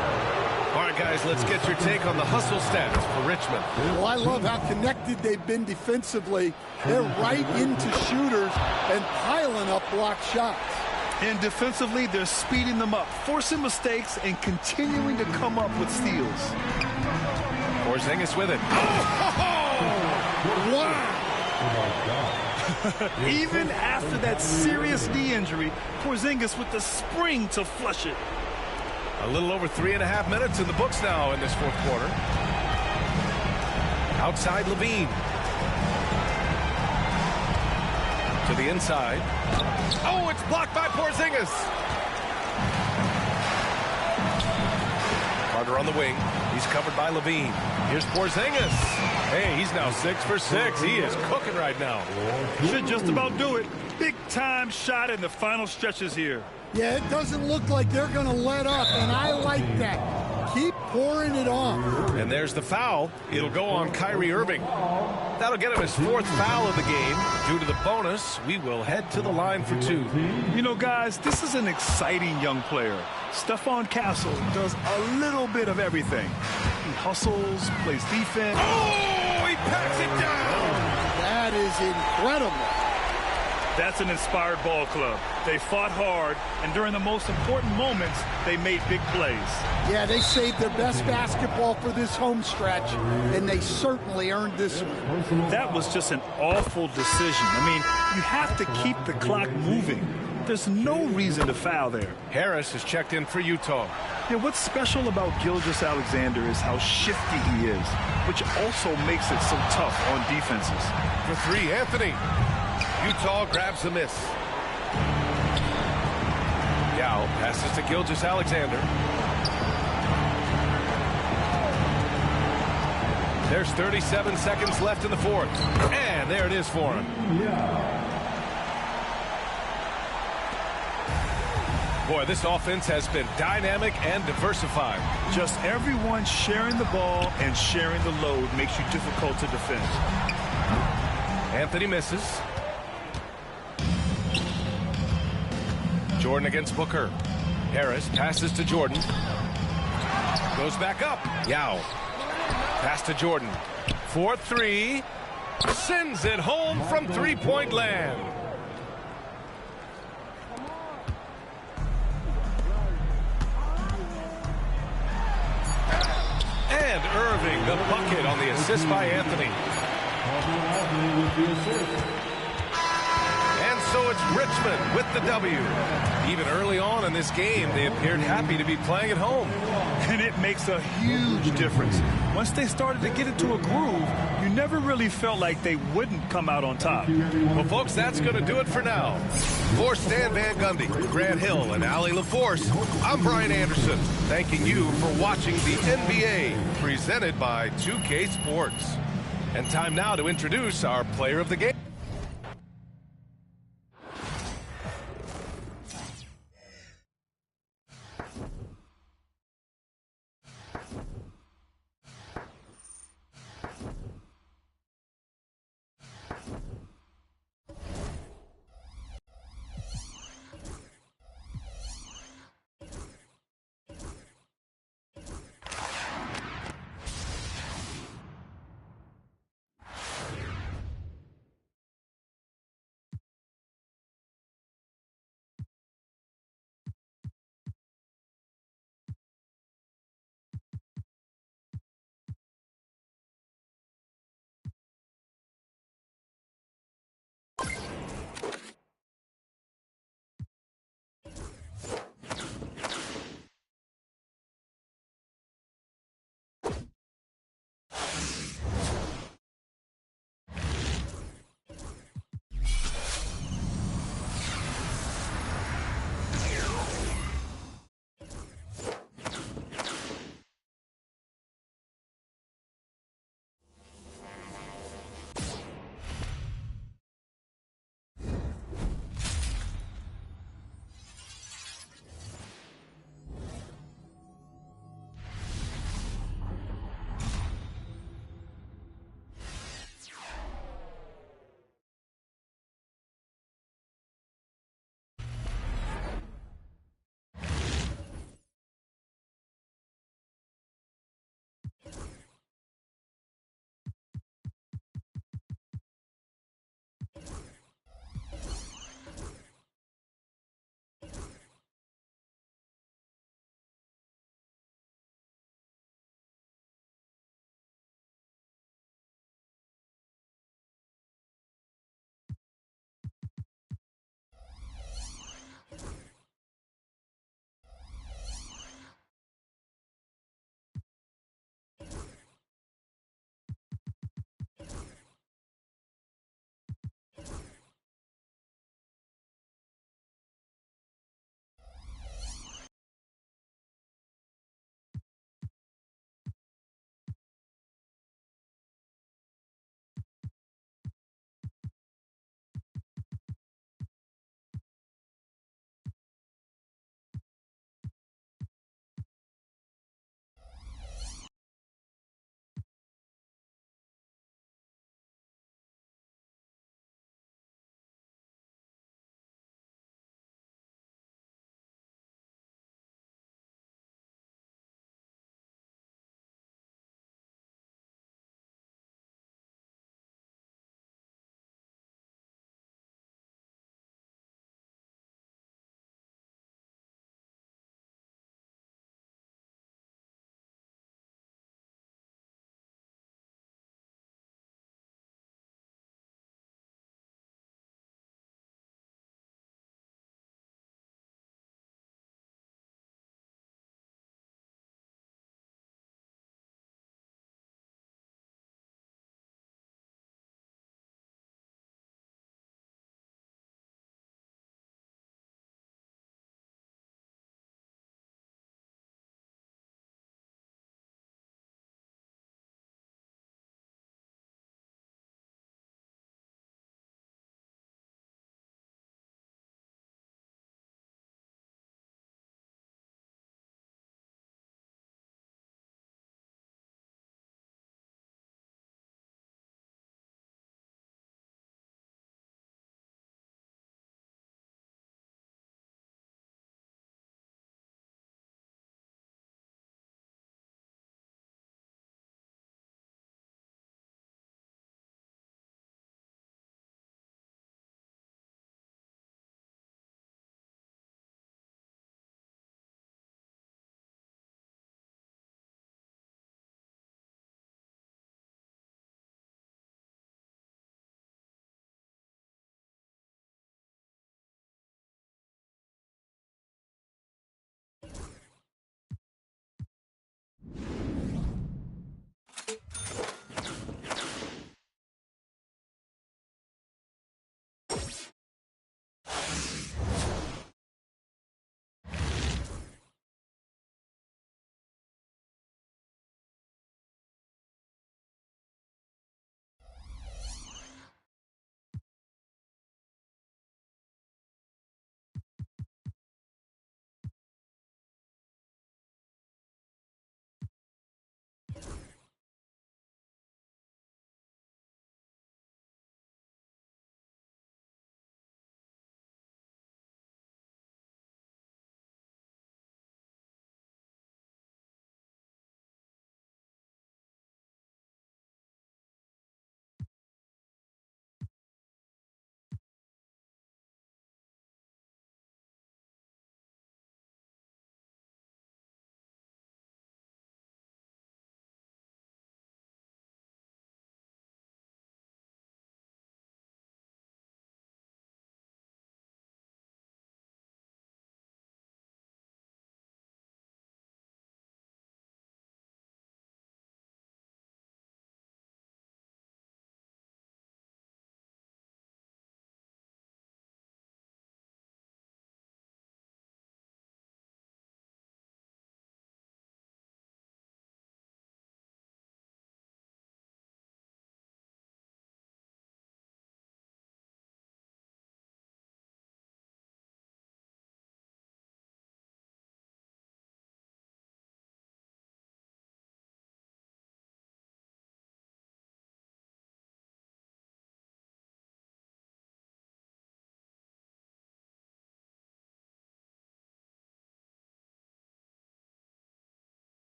All right, guys, let's get your take on the hustle stats for Richmond. Well, I love how connected they've been defensively. They're right into shooters and piling up block shots. And defensively, they're speeding them up, forcing mistakes, and continuing to come up with steals. Porzingis with it. Wow! Even after that serious knee injury, Porzingis with the spring to flush it. A little over 3.5 minutes in the books now in this fourth quarter. Outside Levine. To the inside. Oh, it's blocked by Porzingis. Carter on the wing. He's covered by Levine. Here's Porzingis. Hey, he's now 6 for 6. He is cooking right now. Should just about do it. Big time shot in the final stretches here. Yeah, it doesn't look like they're going to let up, and I like that. Keep pouring it on. And there's the foul. It'll go on Kyrie Irving. That'll get him his 4th foul of the game. Due to the bonus, we will head to the line for 2. You know, guys, this is an exciting young player. Stephon Castle does a little bit of everything. He hustles, plays defense. Oh, he packs it down. That is incredible. That's an inspired ball club. They fought hard, and during the most important moments, they made big plays. Yeah, they saved their best basketball for this home stretch, and they certainly earned this one. That was just an awful decision. I mean, you have to keep the clock moving. There's no reason to foul there. Harris has checked in for Utah. Yeah, what's special about Gilgeous-Alexander is how shifty he is, which also makes it so tough on defenses. For 3, Anthony. Utah grabs the miss. Yao passes to Gilgeous-Alexander. There's 37 seconds left in the 4th. And there it is for him. Boy, this offense has been dynamic and diversified. Just everyone sharing the ball and sharing the load makes you difficult to defend. Anthony misses. Jordan against Booker. Harris passes to Jordan. Goes back up. Yao. Pass to Jordan. 4-3. Sends it home from 3-point land. And Irving, the bucket on the assist by Anthony. And so it's Richmond with the W. Even early on in this game, they appeared happy to be playing at home. And it makes a huge difference. Once they started to get into a groove, you never really felt like they wouldn't come out on top. Well, folks, that's going to do it for now. For Stan Van Gundy, Grant Hill, and Allie LaForce, I'm Brian Anderson, thanking you for watching the NBA, presented by 2K Sports. And time now to introduce our player of the game.